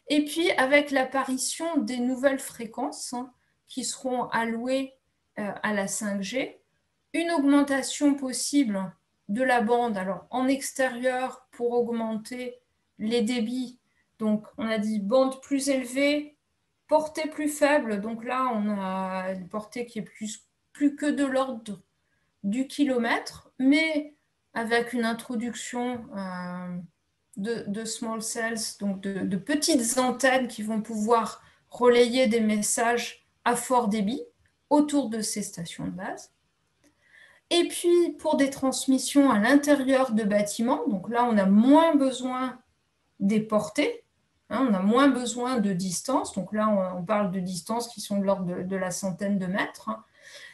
Et puis avec l'apparition des nouvelles fréquences qui seront allouées à la 5G, une augmentation possible de la bande, alors en extérieur pour augmenter les débits. Donc on a dit bande plus élevée, portée plus faible. Donc là on a une portée qui est plus que de l'ordre du kilomètre, mais avec une introduction de small cells, donc de petites antennes qui vont pouvoir relayer des messages à fort débit autour de ces stations de base. Et puis, pour des transmissions à l'intérieur de bâtiments, donc là, on a moins besoin des portées, on a moins besoin de distance. Donc là, on parle de distances qui sont de l'ordre de la centaine de mètres.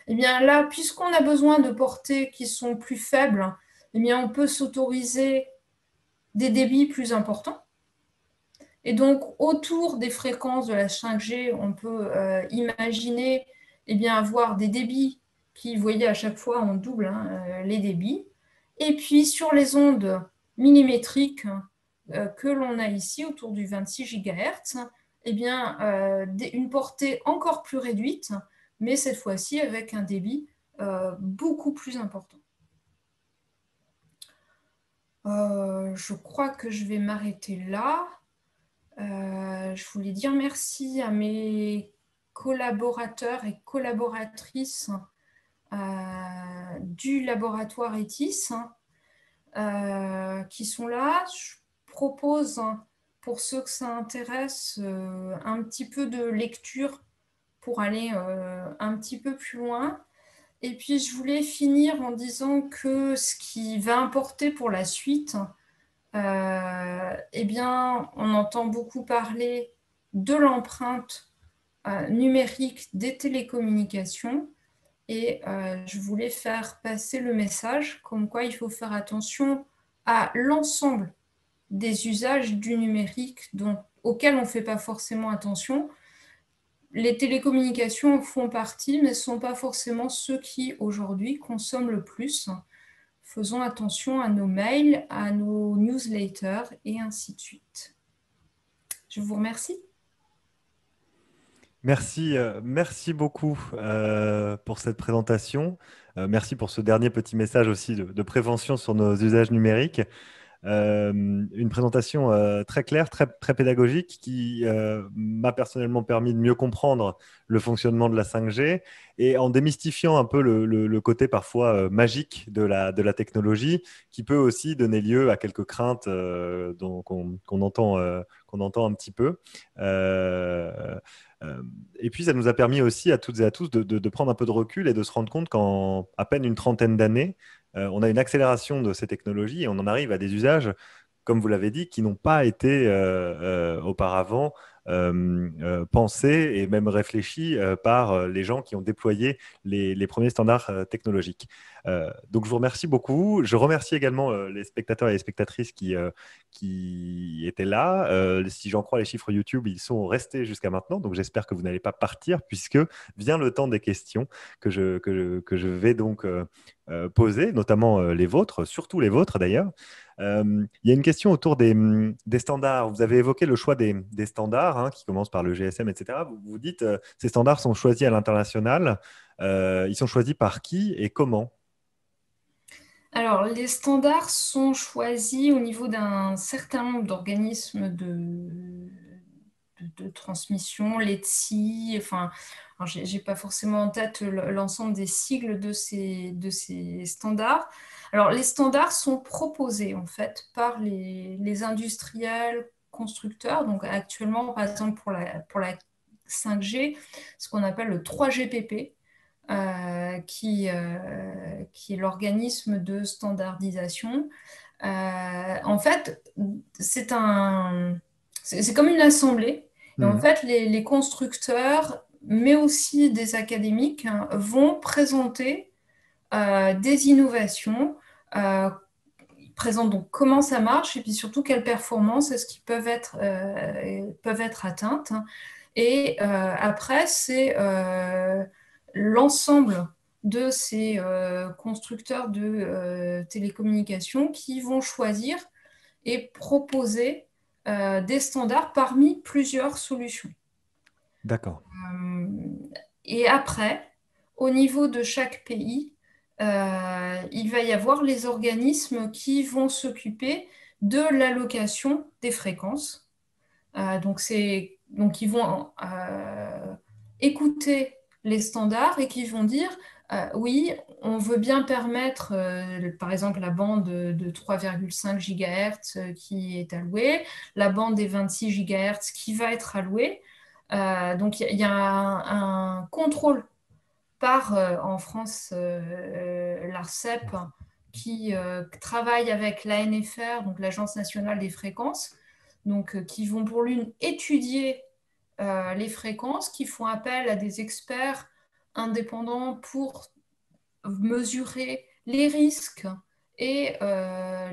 Et bien là, puisqu'on a besoin de portées qui sont plus faibles, eh bien, on peut s'autoriser des débits plus importants. Et donc, autour des fréquences de la 5G, on peut imaginer eh bien, avoir des débits qui, vous voyez, à chaque fois, on double les débits. Et puis, sur les ondes millimétriques que l'on a ici, autour du 26 GHz, eh bien, une portée encore plus réduite, mais cette fois-ci avec un débit beaucoup plus important. Je crois que je vais m'arrêter là. Je voulais dire merci à mes collaborateurs et collaboratrices du laboratoire ETIS qui sont là. Je propose, pour ceux que ça intéresse, un petit peu de lecture pour aller un petit peu plus loin. Et puis, je voulais finir en disant que ce qui va importer pour la suite, eh bien, on entend beaucoup parler de l'empreinte numérique des télécommunications et je voulais faire passer le message comme quoi il faut faire attention à l'ensemble des usages du numérique auxquels on ne fait pas forcément attention. Les télécommunications font partie, mais ne sont pas forcément ceux qui, aujourd'hui, consomment le plus. Faisons attention à nos mails, à nos newsletters et ainsi de suite. Je vous remercie. Merci beaucoup pour cette présentation. Merci pour ce dernier petit message aussi de prévention sur nos usages numériques. Une présentation très claire, très pédagogique qui m'a personnellement permis de mieux comprendre le fonctionnement de la 5G et en démystifiant un peu le côté parfois magique de la technologie qui peut aussi donner lieu à quelques craintes qu'on entend un petit peu. Et puis, ça nous a permis aussi à toutes et à tous de prendre un peu de recul et de se rendre compte qu'en à peine une trentaine d'années, on a une accélération de ces technologies et on en arrive à des usages, comme vous l'avez dit, qui n'ont pas été auparavant pensés et même réfléchis par les gens qui ont déployé les premiers standards technologiques. Donc, je vous remercie beaucoup. Je remercie également les spectateurs et les spectatrices qui étaient là. Si j'en crois les chiffres YouTube, ils sont restés jusqu'à maintenant. Donc, j'espère que vous n'allez pas partir puisque vient le temps des questions que je vais donc poser, notamment les vôtres, surtout les vôtres d'ailleurs. Il y a une question autour des standards. Vous avez évoqué le choix des standards qui commencent par le GSM, etc. Vous dites ces standards sont choisis à l'international. Ils sont choisis par qui et comment? Alors, les standards sont choisis au niveau d'un certain nombre d'organismes de transmission, l'ETSI, enfin, je n'ai pas forcément en tête l'ensemble des sigles de ces standards. Alors, les standards sont proposés en fait par les industriels constructeurs. Donc, actuellement, par exemple, pour la 5G, ce qu'on appelle le 3GPP, qui est l'organisme de standardisation. En fait, c'est comme une assemblée. Et en fait, les constructeurs, mais aussi des académiques, vont présenter des innovations. Ils présentent donc comment ça marche et puis surtout quelles performances est-ce qui peuvent être atteintes. Et après, c'est l'ensemble de ces constructeurs de télécommunications qui vont choisir et proposer des standards parmi plusieurs solutions. D'accord. Et après, au niveau de chaque pays, il va y avoir les organismes qui vont s'occuper de l'allocation des fréquences. Donc, ils vont écouter les standards et qui vont dire, oui, on veut bien permettre, par exemple, la bande de 3,5 GHz qui est allouée, la bande des 26 GHz qui va être allouée. Donc, il y a un contrôle par, en France, l'ARCEP, qui travaille avec l'ANFR, donc l'Agence nationale des fréquences, donc, qui vont pour l'une étudier les fréquences, qui font appel à des experts indépendants pour mesurer les risques et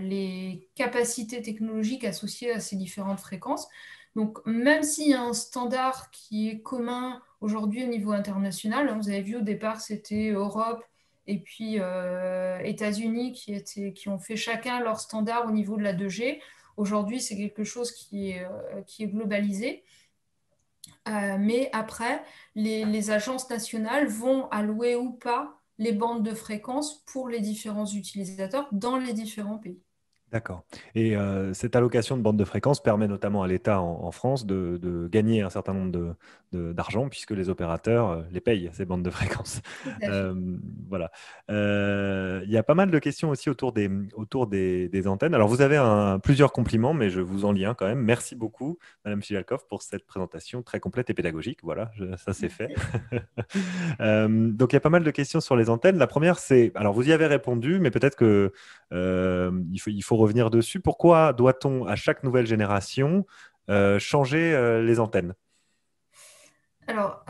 les capacités technologiques associées à ces différentes fréquences. Donc, même s'il y a un standard qui est commun aujourd'hui au niveau international, hein, vous avez vu au départ, c'était Europe et puis États-Unis qui ont fait chacun leur standard au niveau de la 2G. Aujourd'hui, c'est quelque chose qui est globalisé. Mais après, les agences nationales vont allouer ou pas les bandes de fréquences pour les différents utilisateurs dans les différents pays. D'accord. Et cette allocation de bande de fréquence permet notamment à l'État en France de gagner un certain nombre d'argent puisque les opérateurs les payent, ces bandes de fréquences. Tout à fait. Voilà. Il y a pas mal de questions aussi autour des antennes. Alors, vous avez plusieurs compliments, mais je vous en lis un quand même. Merci beaucoup, Madame Fijalkov, pour cette présentation très complète et pédagogique. Voilà, ça c'est fait. Donc, il y a pas mal de questions sur les antennes. La première, c'est, alors vous y avez répondu, mais peut-être que il faut revenir dessus. Pourquoi doit-on, à chaque nouvelle génération, changer les antennes? Alors,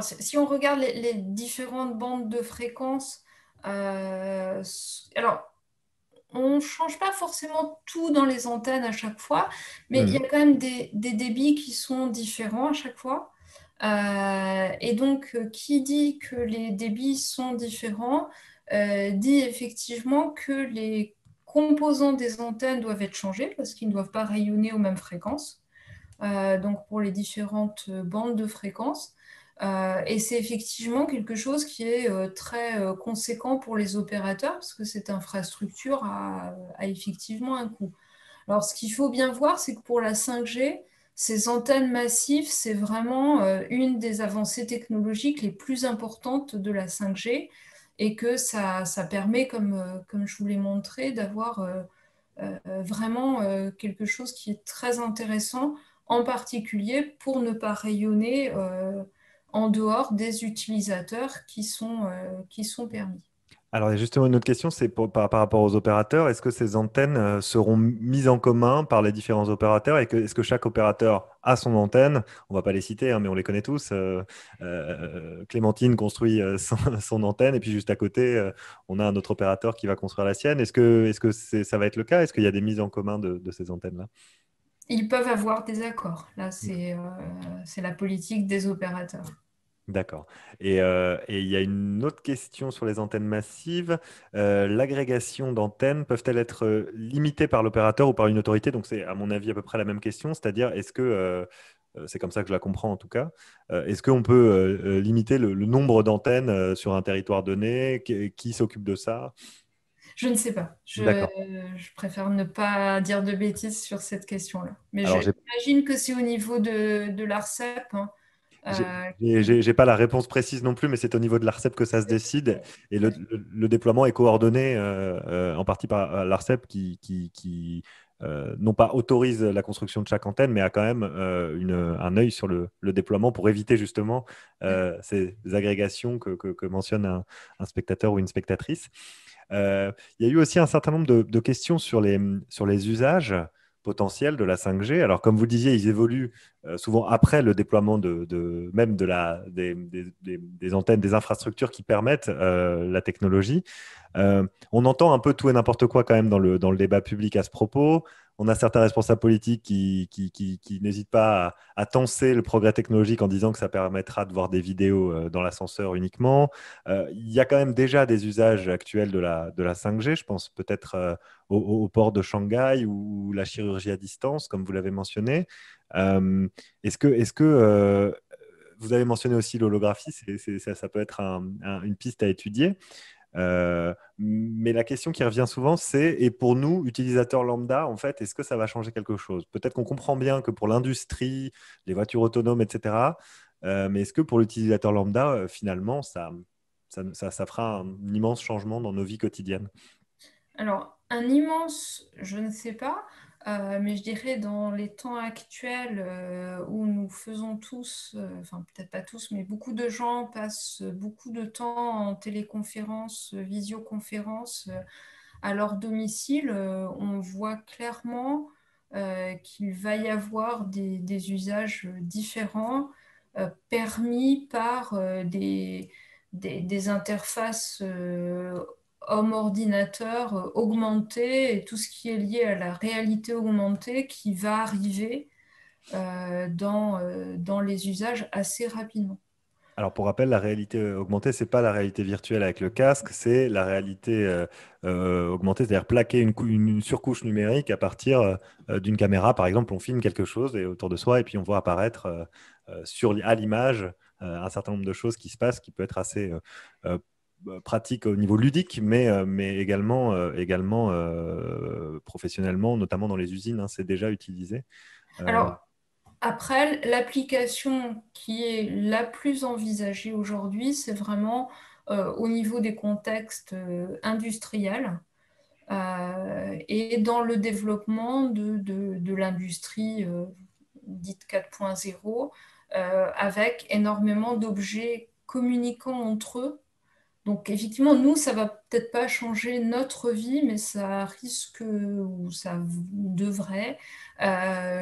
si on regarde les différentes bandes de fréquences, alors, on ne change pas forcément tout dans les antennes à chaque fois, mais il y a Mhm. quand même des débits qui sont différents à chaque fois. Et donc, qui dit que les débits sont différents, dit effectivement que les composants des antennes doivent être changés parce qu'ils ne doivent pas rayonner aux mêmes fréquences. Donc pour les différentes bandes de fréquences. Et c'est effectivement quelque chose qui est très conséquent pour les opérateurs parce que cette infrastructure a effectivement un coût. Alors ce qu'il faut bien voir, c'est que pour la 5G, ces antennes massives, c'est vraiment une des avancées technologiques les plus importantes de la 5G et que ça permet, comme je vous l'ai montré, d'avoir vraiment quelque chose qui est très intéressant, en particulier pour ne pas rayonner en dehors des utilisateurs qui sont permis. Alors, il y a justement une autre question, c'est par rapport aux opérateurs. Est-ce que ces antennes seront mises en commun par les différents opérateurs et est-ce que chaque opérateur a son antenne? On ne va pas les citer, hein, mais on les connaît tous. Clémentine construit son antenne et puis juste à côté, on a un autre opérateur qui va construire la sienne. Est-ce que ça va être le cas? Est-ce qu'il y a des mises en commun de ces antennes-là? Ils peuvent avoir des accords. Là, c'est la politique des opérateurs. D'accord. Et il y a une autre question sur les antennes massives. L'agrégation d'antennes peuvent-elles être limitées par l'opérateur ou par une autorité? Donc c'est à mon avis à peu près la même question, c'est-à-dire est-ce que, c'est comme ça que je la comprends en tout cas, est-ce qu'on peut limiter le nombre d'antennes sur un territoire donné? Qui s'occupe de ça? Je ne sais pas. D'accord. Je préfère ne pas dire de bêtises sur cette question-là. Mais Alors j'imagine que c'est au niveau de l'ARCEP, hein, J'ai qui... j'ai pas la réponse précise non plus, mais c'est au niveau de l'ARCEP que ça se décide. Et le déploiement est coordonné en partie par l'ARCEP qui non pas autorise la construction de chaque antenne, mais a quand même un œil sur le déploiement pour éviter justement ces agrégations que mentionne un spectateur ou une spectatrice. Il y a eu aussi un certain nombre de questions sur les usages potentiels de la 5G. Alors, comme vous disiez, ils évoluent souvent après le déploiement même des antennes, des infrastructures qui permettent la technologie. On entend un peu tout et n'importe quoi quand même dans le débat public à ce propos. on a certains responsables politiques qui n'hésitent pas à tenser le progrès technologique en disant que ça permettra de voir des vidéos dans l'ascenseur uniquement. Il y a quand même déjà des usages actuels de la 5G, je pense peut-être au port de Shanghai ou la chirurgie à distance, comme vous l'avez mentionné. Est-ce que vous avez mentionné aussi l'holographie, ça peut être une piste à étudier. Mais la question qui revient souvent, c'est, et pour nous, utilisateurs lambda, en fait, est-ce que ça va changer quelque chose? Peut-être qu'on comprend bien que pour l'industrie, les voitures autonomes, etc., mais est-ce que pour l'utilisateur lambda, finalement, ça fera un immense changement dans nos vies quotidiennes? Alors, un immense, je ne sais pas, mais je dirais dans les temps actuels où nous faisons tous, enfin peut-être pas tous, mais beaucoup de gens passent beaucoup de temps en téléconférence, visioconférence à leur domicile, on voit clairement qu'il va y avoir des usages différents permis par des interfaces homme-ordinateur augmentées et tout ce qui est lié à la réalité augmentée qui va arriver dans les usages assez rapidement. Alors, pour rappel, la réalité augmentée, c'est pas la réalité virtuelle avec le casque, c'est la réalité augmentée, c'est-à-dire plaquer une surcouche numérique à partir d'une caméra. Par exemple, on filme quelque chose et autour de soi, et puis on voit apparaître à l'image un certain nombre de choses qui se passent, qui peut être assez pratique au niveau ludique, mais également professionnellement, notamment dans les usines, hein, c'est déjà utilisé. Euh, Alors, après, l'application qui est la plus envisagée aujourd'hui, c'est vraiment au niveau des contextes industriels et dans le développement de l'industrie dite 4.0 avec énormément d'objets communiquant entre eux. Donc effectivement, nous, ça va peut-être pas changer notre vie, mais ça risque ou ça devrait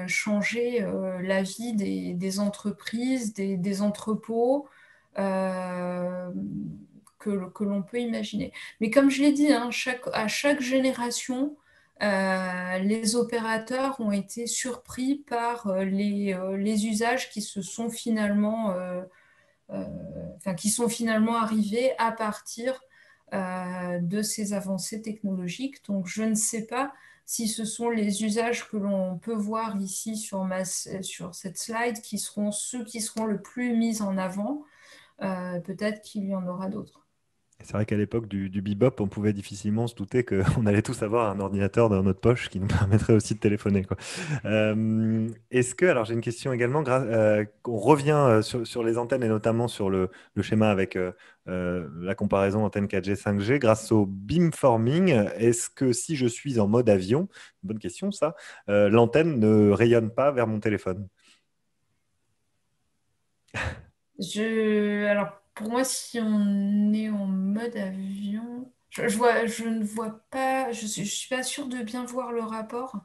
changer la vie des entreprises, des entrepôts euh, que l'on peut imaginer. Mais comme je l'ai dit, hein, à chaque génération, les opérateurs ont été surpris par les usages qui se sont finalement euh, enfin, qui sont finalement arrivés à partir de ces avancées technologiques. Donc, je ne sais pas si ce sont les usages que l'on peut voir ici sur cette slide qui seront ceux qui seront le plus mis en avant. Peut-être qu'il y en aura d'autres. C'est vrai qu'à l'époque du bebop, on pouvait difficilement se douter qu'on allait tous avoir un ordinateur dans notre poche qui nous permettrait aussi de téléphoner, quoi. Alors j'ai une question également, on revient sur les antennes et notamment sur le schéma avec la comparaison antenne 4G, 5G, grâce au beamforming, est-ce que si je suis en mode avion, bonne question ça, l'antenne ne rayonne pas vers mon téléphone? Alors, pour moi, si on est en mode avion, je ne vois pas, je suis pas sûre de bien voir le rapport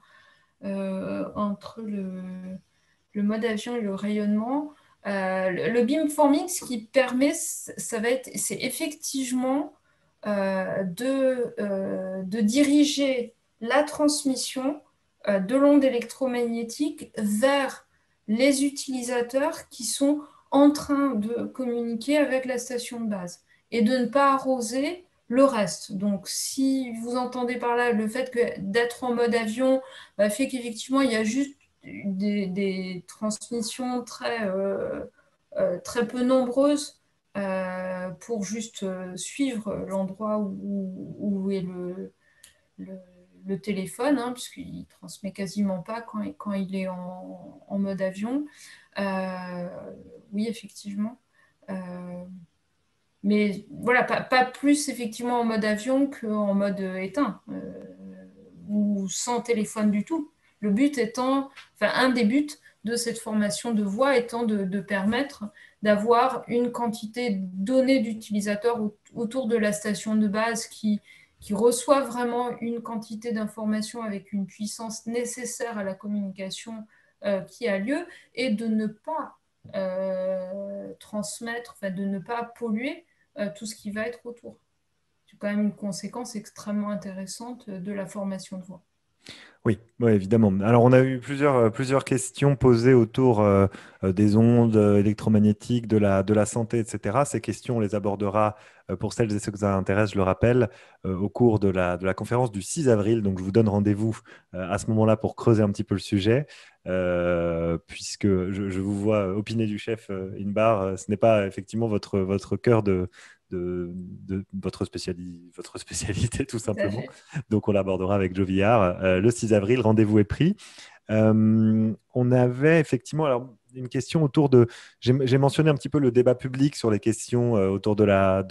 entre le mode avion et le rayonnement. Le beamforming, ce qui permet, c'est effectivement de diriger la transmission de l'onde électromagnétique vers les utilisateurs qui sont en train de communiquer avec la station de base et de ne pas arroser le reste. Donc, si vous entendez par là le fait d'être en mode avion fait qu'effectivement, il y a juste des transmissions très peu nombreuses pour juste suivre l'endroit où est le, le téléphone, hein, puisqu'il transmet quasiment pas quand il est en mode avion. Euh, oui, effectivement. Euh, mais voilà, pas plus effectivement en mode avion qu'en mode éteint ou sans téléphone du tout. Le but étant, enfin, un des buts de cette formation de voix étant de permettre d'avoir une quantité donnée d'utilisateurs autour de la station de base qui reçoit vraiment une quantité d'informations avec une puissance nécessaire à la communication qui a lieu et de ne pas transmettre, enfin, de ne pas polluer tout ce qui va être autour. C'est quand même une conséquence extrêmement intéressante de la formation de voix. Oui, ouais, évidemment. Alors, on a eu plusieurs questions posées autour des ondes électromagnétiques, de la santé, etc. Ces questions, on les abordera pour celles et ceux que ça intéresse, je le rappelle, au cours de la conférence du 6 avril. Donc, je vous donne rendez-vous à ce moment-là pour creuser un petit peu le sujet, puisque je vous vois opiner du chef Inbar. Ce n'est pas effectivement votre cœur de votre spécialité, tout Tout à simplement. fait. Donc, on l'abordera avec Joe Villard le 6 avril. Rendez-vous est pris. On avait effectivement alors, une question autour de. J'ai mentionné un petit peu le débat public sur les questions autour de la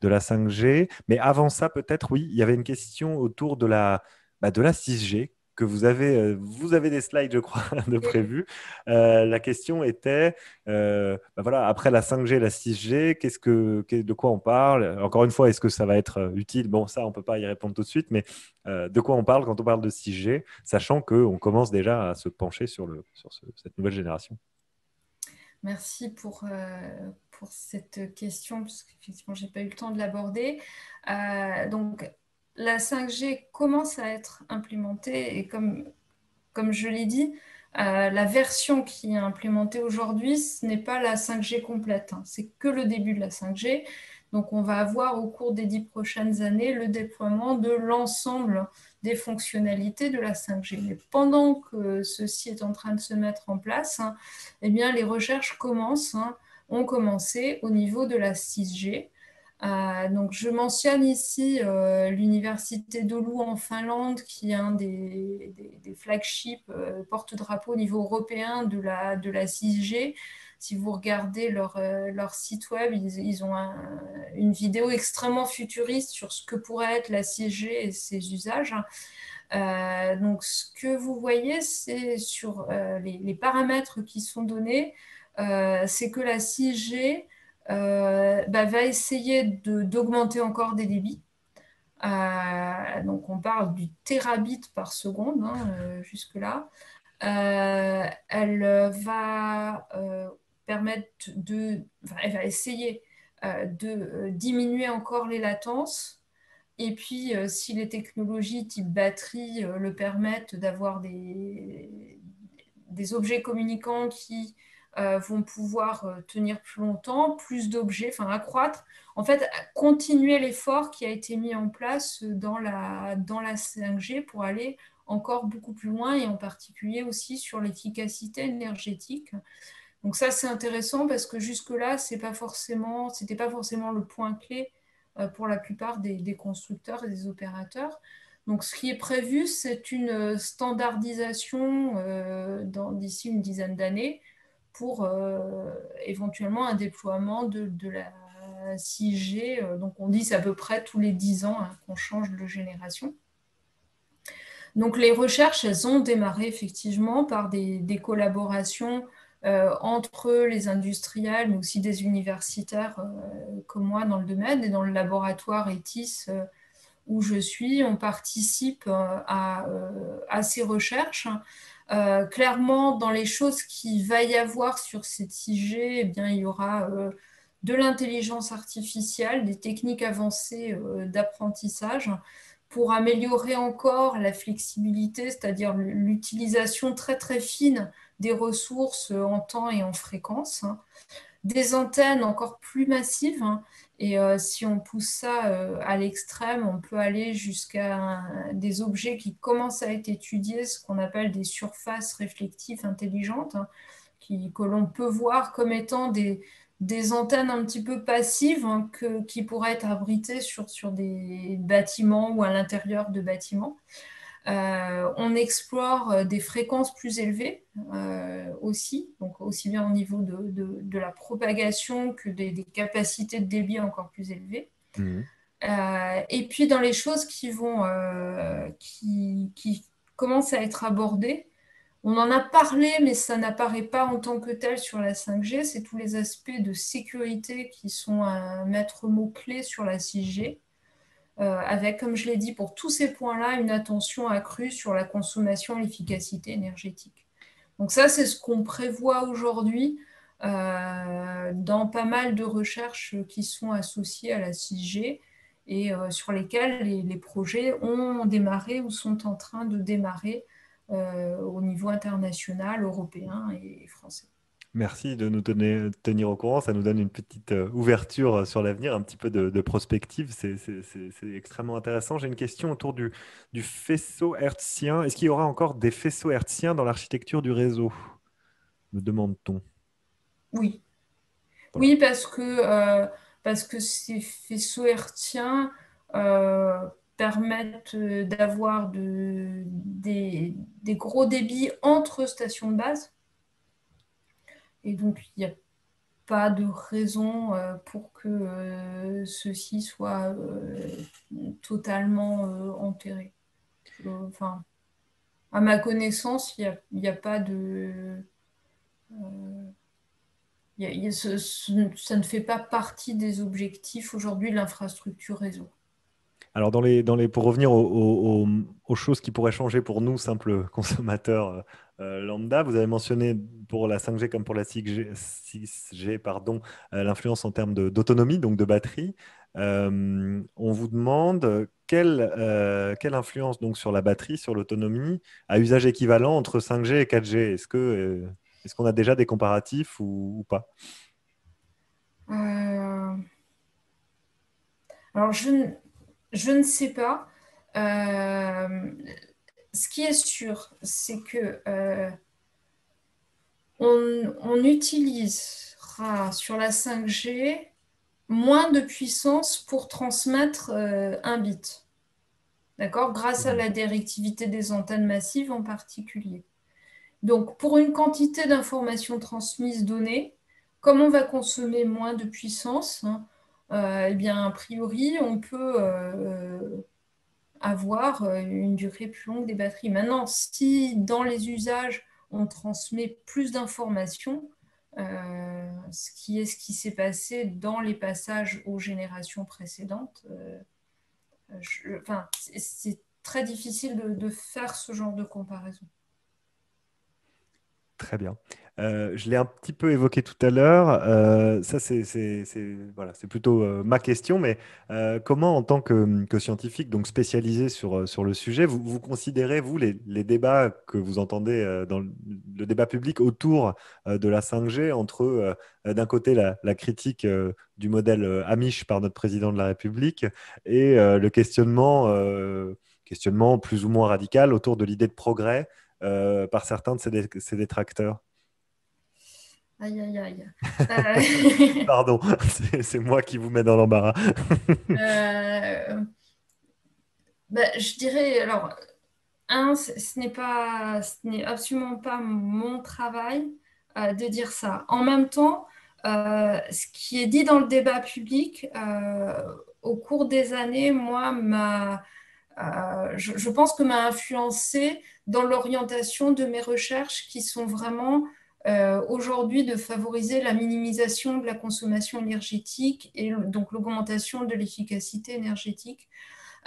5G. Mais avant ça, peut-être, oui, il y avait une question autour de la 6G. Que vous avez des slides, je crois, de Oui. prévus. La question était, voilà, après la 5G, la 6G, de quoi on parle? Encore une fois, est-ce que ça va être utile? Bon, ça, on ne peut pas y répondre tout de suite, mais de quoi on parle quand on parle de 6G, sachant qu'on commence déjà à se pencher sur cette nouvelle génération. Merci pour cette question, parce qu'effectivement, je n'ai pas eu le temps de l'aborder. Donc, la 5G commence à être implémentée et comme je l'ai dit, la version qui est implémentée aujourd'hui, ce n'est pas la 5G complète, hein. C'est que le début de la 5G. Donc, on va avoir au cours des 10 prochaines années le déploiement de l'ensemble des fonctionnalités de la 5G. Mais pendant que ceci est en train de se mettre en place, hein, eh bien, les recherches ont commencé au niveau de la 6G. Donc, je mentionne ici l'université d'Oulu en Finlande, qui est un des flagships porte-drapeau au niveau européen de la 6G. Si vous regardez leur site web, ils ont une vidéo extrêmement futuriste sur ce que pourrait être la 6G et ses usages. Donc, ce que vous voyez, c'est sur les paramètres qui sont donnés, c'est que la 6G va essayer d'augmenter encore des débits. Donc, on parle du terabit par seconde, hein, jusque-là. Elle va permettre elle va essayer de diminuer encore les latences. Et puis, si les technologies type batterie le permettent d'avoir des objets communicants qui vont pouvoir tenir plus longtemps, plus d'objets, enfin accroître, en fait, continuer l'effort qui a été mis en place dans la 5G pour aller encore beaucoup plus loin et en particulier aussi sur l'efficacité énergétique. Donc ça, c'est intéressant parce que jusque-là, c'était pas forcément le point clé pour la plupart des constructeurs et des opérateurs. Donc ce qui est prévu, c'est une standardisation d'ici une dizaine d'années pour éventuellement un déploiement de la 6G. Donc on dit c'est à peu près tous les 10 ans, hein, qu'on change de génération. Donc les recherches, elles ont démarré effectivement par des collaborations entre les industriels, mais aussi des universitaires comme moi dans le domaine et dans le laboratoire ETIS où je suis. On participe à ces recherches. Clairement, dans les choses qu'il va y avoir sur cette 6G, eh bien, il y aura de l'intelligence artificielle, des techniques avancées d'apprentissage pour améliorer encore la flexibilité, c'est-à-dire l'utilisation très très fine des ressources en temps et en fréquence, hein. Des antennes encore plus massives, hein. Et si on pousse ça à l'extrême, on peut aller jusqu'à des objets qui commencent à être étudiés, ce qu'on appelle des surfaces réflectives intelligentes, hein, que l'on peut voir comme étant des antennes un petit peu passives, hein, qui pourraient être abritées sur des bâtiments ou à l'intérieur de bâtiments. On explore des fréquences plus élevées aussi, donc aussi bien au niveau de la propagation que des capacités de débit encore plus élevées. Mhm. Et puis dans les choses qui commencent à être abordées, on en a parlé, mais ça n'apparaît pas en tant que tel sur la 5G, c'est tous les aspects de sécurité qui sont un maître mot-clé sur la 6G. Avec, comme je l'ai dit, pour tous ces points-là, une attention accrue sur la consommation et l'efficacité énergétique. Donc ça, c'est ce qu'on prévoit aujourd'hui dans pas mal de recherches qui sont associées à la 6G. et sur lesquels les projets ont démarré ou sont en train de démarrer au niveau international, européen et français. Merci de nous tenir au courant. Ça nous donne une petite ouverture sur l'avenir, un petit peu de prospective. C'est extrêmement intéressant. J'ai une question autour du faisceau hertzien. Est-ce qu'il y aura encore des faisceaux hertziens dans l'architecture du réseau? Me demande-t-on. Oui, Voilà. oui, parce que ces faisceaux hertziens permettent d'avoir des gros débits entre stations de base. Et donc, il n'y a pas de raison pour que ceux-ci soient totalement enterrés. Enfin, à ma connaissance, il y a pas de... ça ne fait pas partie des objectifs aujourd'hui de l'infrastructure réseau. Alors, pour revenir aux choses qui pourraient changer pour nous, simples consommateurs lambda, vous avez mentionné pour la 5G comme pour la 6G, pardon, l'influence en termes d'autonomie, donc de batterie. On vous demande quelle influence donc sur la batterie, sur l'autonomie, à usage équivalent entre 5G et 4G. Est-ce qu'on a déjà des comparatifs ou pas? Euh, alors, je ne sais pas. Euh, Ce qui est sûr, c'est que on utilisera sur la 5G moins de puissance pour transmettre un bit. D'accord? Grâce à Mhm. la directivité des antennes massives en particulier. Donc, pour une quantité d'informations transmises donnée, comme on va consommer moins de puissance, hein, eh bien, a priori, on peut avoir une durée plus longue des batteries. Maintenant, si dans les usages, on transmet plus d'informations, ce qui s'est passé dans les passages aux générations précédentes, enfin, c'est très difficile de faire ce genre de comparaison. Très bien. Je l'ai un petit peu évoqué tout à l'heure. Ça, voilà, c'est plutôt ma question, mais comment, en tant que scientifique, donc spécialisé sur le sujet, vous considérez, vous, les débats que vous entendez dans le débat public autour de la 5G, entre, d'un côté, la critique du modèle Amish par notre président de la République et le questionnement plus ou moins radical autour de l'idée de progrès par certains de ses détracteurs. Aïe, aïe, aïe. Euh, Pardon, c'est moi qui vous mets dans l'embarras. euh, je dirais, alors, ce n'est absolument pas mon travail de dire ça. En même temps, ce qui est dit dans le débat public, au cours des années, moi, je pense que m'a influencé dans l'orientation de mes recherches qui sont vraiment aujourd'hui de favoriser la minimisation de la consommation énergétique et donc l'augmentation de l'efficacité énergétique.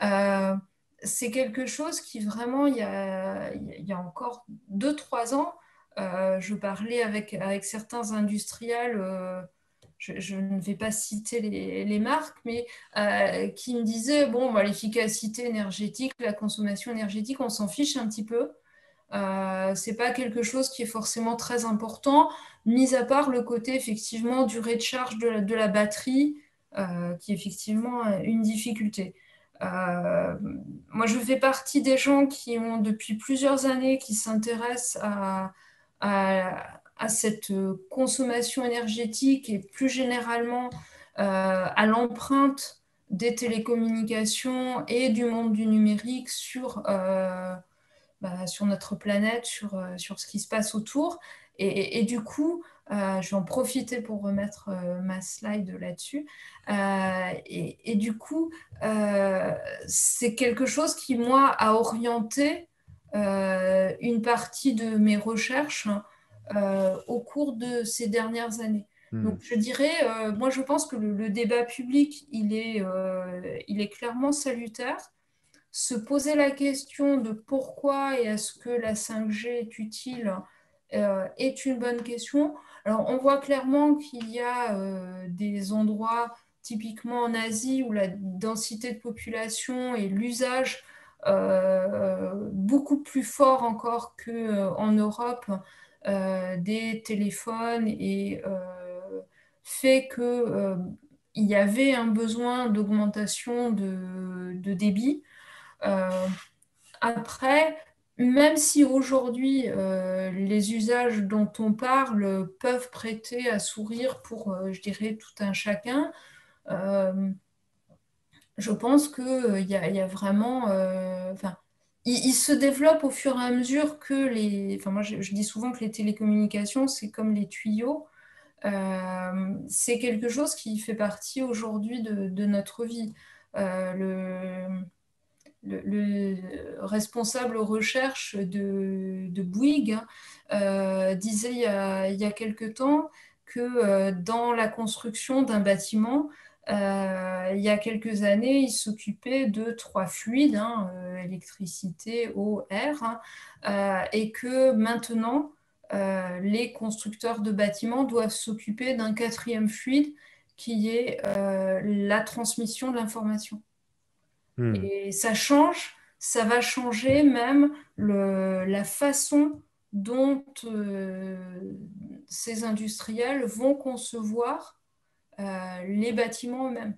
Euh, c'est quelque chose qui vraiment, il y a encore 2, 3 ans, je parlais avec certains industriels, je ne vais pas citer les marques, mais qui me disaient, bon, bah, l'efficacité énergétique, la consommation énergétique, on s'en fiche un petit peu. C'est pas quelque chose qui est forcément très important, mis à part le côté effectivement durée de charge de la batterie, qui est effectivement une difficulté. Euh, Moi, je fais partie des gens qui ont depuis plusieurs années qui s'intéressent à cette consommation énergétique et plus généralement à l'empreinte des télécommunications et du monde du numérique sur notre planète, sur ce qui se passe autour. Et du coup, je vais en profiter pour remettre ma slide là-dessus. Et du coup, c'est quelque chose qui, moi, a orienté une partie de mes recherches au cours de ces dernières années. Donc, Hmm. je dirais, moi, je pense que le débat public, il est clairement salutaire. Se poser la question de pourquoi et est-ce que la 5G est utile est une bonne question. Alors, on voit clairement qu'il y a des endroits typiquement en Asie, où la densité de population et l'usage beaucoup plus fort encore qu'en Europe des téléphones et fait que il y avait un besoin d'augmentation de débit. Euh, Après, même si aujourd'hui les usages dont on parle peuvent prêter à sourire pour, je dirais, tout un chacun, euh, je pense qu'il y a vraiment, enfin, il se développe au fur et à mesure que enfin, moi je dis souvent que les télécommunications, c'est comme les tuyaux. C'est quelque chose qui fait partie aujourd'hui de notre vie. Le responsable recherche de Bouygues disait il y a quelque temps que dans la construction d'un bâtiment, il y a quelques années, il s'occupait de trois fluides, électricité, eau, air, et que maintenant, les constructeurs de bâtiments doivent s'occuper d'un quatrième fluide qui est la transmission de l'information. Hmm. Et ça change, ça va changer même la façon dont ces industriels vont concevoir les bâtiments eux-mêmes.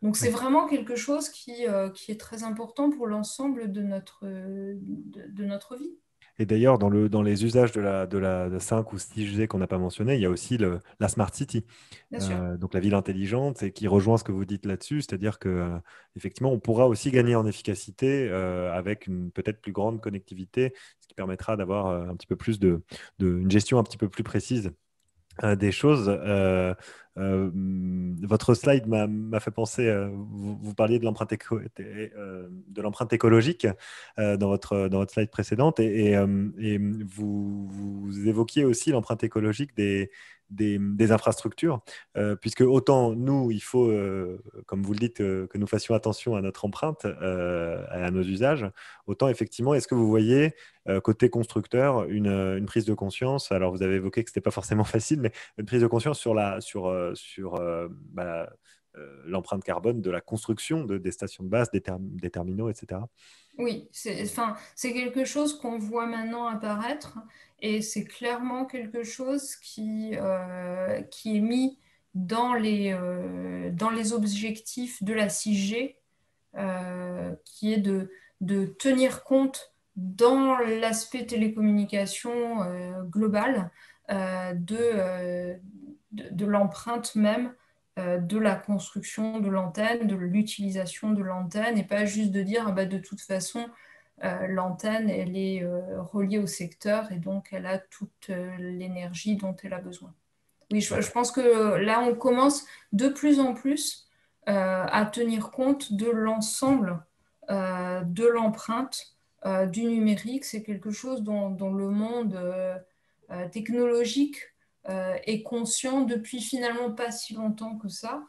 Donc c'est Ouais. vraiment quelque chose qui est très important pour l'ensemble de notre vie. Et d'ailleurs, dans les usages de 5 ou 6G qu'on n'a pas mentionné, il y a aussi la Smart City, Bien sûr. donc la ville intelligente, et qui rejoint ce que vous dites là-dessus, c'est-à-dire que effectivement, on pourra aussi gagner en efficacité avec une peut-être plus grande connectivité, ce qui permettra d'avoir un petit peu plus une gestion un petit peu plus précise des choses. Votre slide m'a fait penser, vous parliez de de l'empreinte écologique dans votre slide précédente et vous évoquiez aussi l'empreinte écologique des infrastructures, puisque autant nous, il faut, comme vous le dites, que nous fassions attention à notre empreinte, à nos usages, autant effectivement, est-ce que vous voyez côté constructeur, une prise de conscience. Alors, vous avez évoqué que ce n'était pas forcément facile, mais une prise de conscience sur l'empreinte carbone de la construction des stations de base, des terminaux, etc. Oui, enfin, c'est quelque chose qu'on voit maintenant apparaître et c'est clairement quelque chose qui est mis dans les objectifs de la 6G, qui est de tenir compte dans l'aspect télécommunication global de l'empreinte même de la construction de l'antenne, de l'utilisation de l'antenne, et pas juste de dire ah bah, de toute façon, l'antenne, elle est reliée au secteur et donc elle a toute l'énergie dont elle a besoin. Oui, je D'accord. pense que là, on commence de plus en plus à tenir compte de l'ensemble de l'empreinte du numérique. C'est quelque chose dont le monde technologique est conscient depuis finalement pas si longtemps que ça,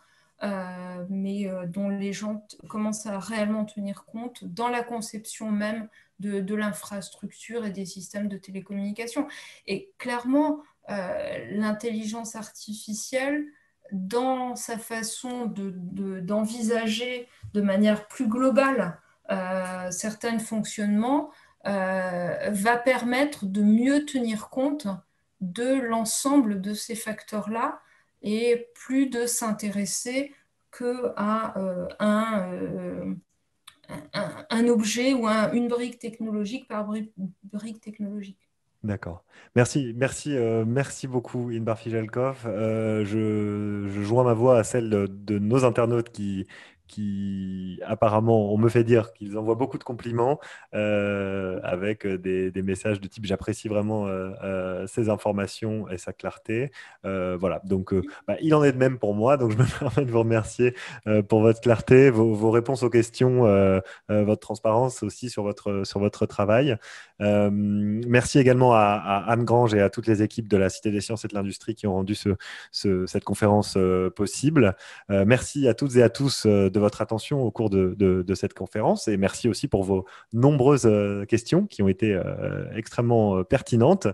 mais dont les gens commencent à réellement tenir compte dans la conception même de l'infrastructure et des systèmes de télécommunication. Et clairement, l'intelligence artificielle, dans sa façon d'envisager de manière plus globale certains fonctionnements, va permettre de mieux tenir compte de l'ensemble de ces facteurs-là et plus de s'intéresser qu'à un objet ou une brique technologique par brique technologique. D'accord. Merci beaucoup, Inbar Fijalkov. Je joins ma voix à celle de nos internautes qui apparemment, on me fait dire qu'ils envoient beaucoup de compliments avec des messages de type j'apprécie vraiment ces informations et sa clarté. Voilà, donc bah, il en est de même pour moi, donc je me permets de vous remercier pour votre clarté, vos réponses aux questions, votre transparence aussi sur votre travail. Merci également à Anne Grange et à toutes les équipes de la Cité des sciences et de l'industrie qui ont rendu cette conférence possible. Merci à toutes et à tous de votre attention au cours de cette conférence et merci aussi pour vos nombreuses questions qui ont été extrêmement pertinentes.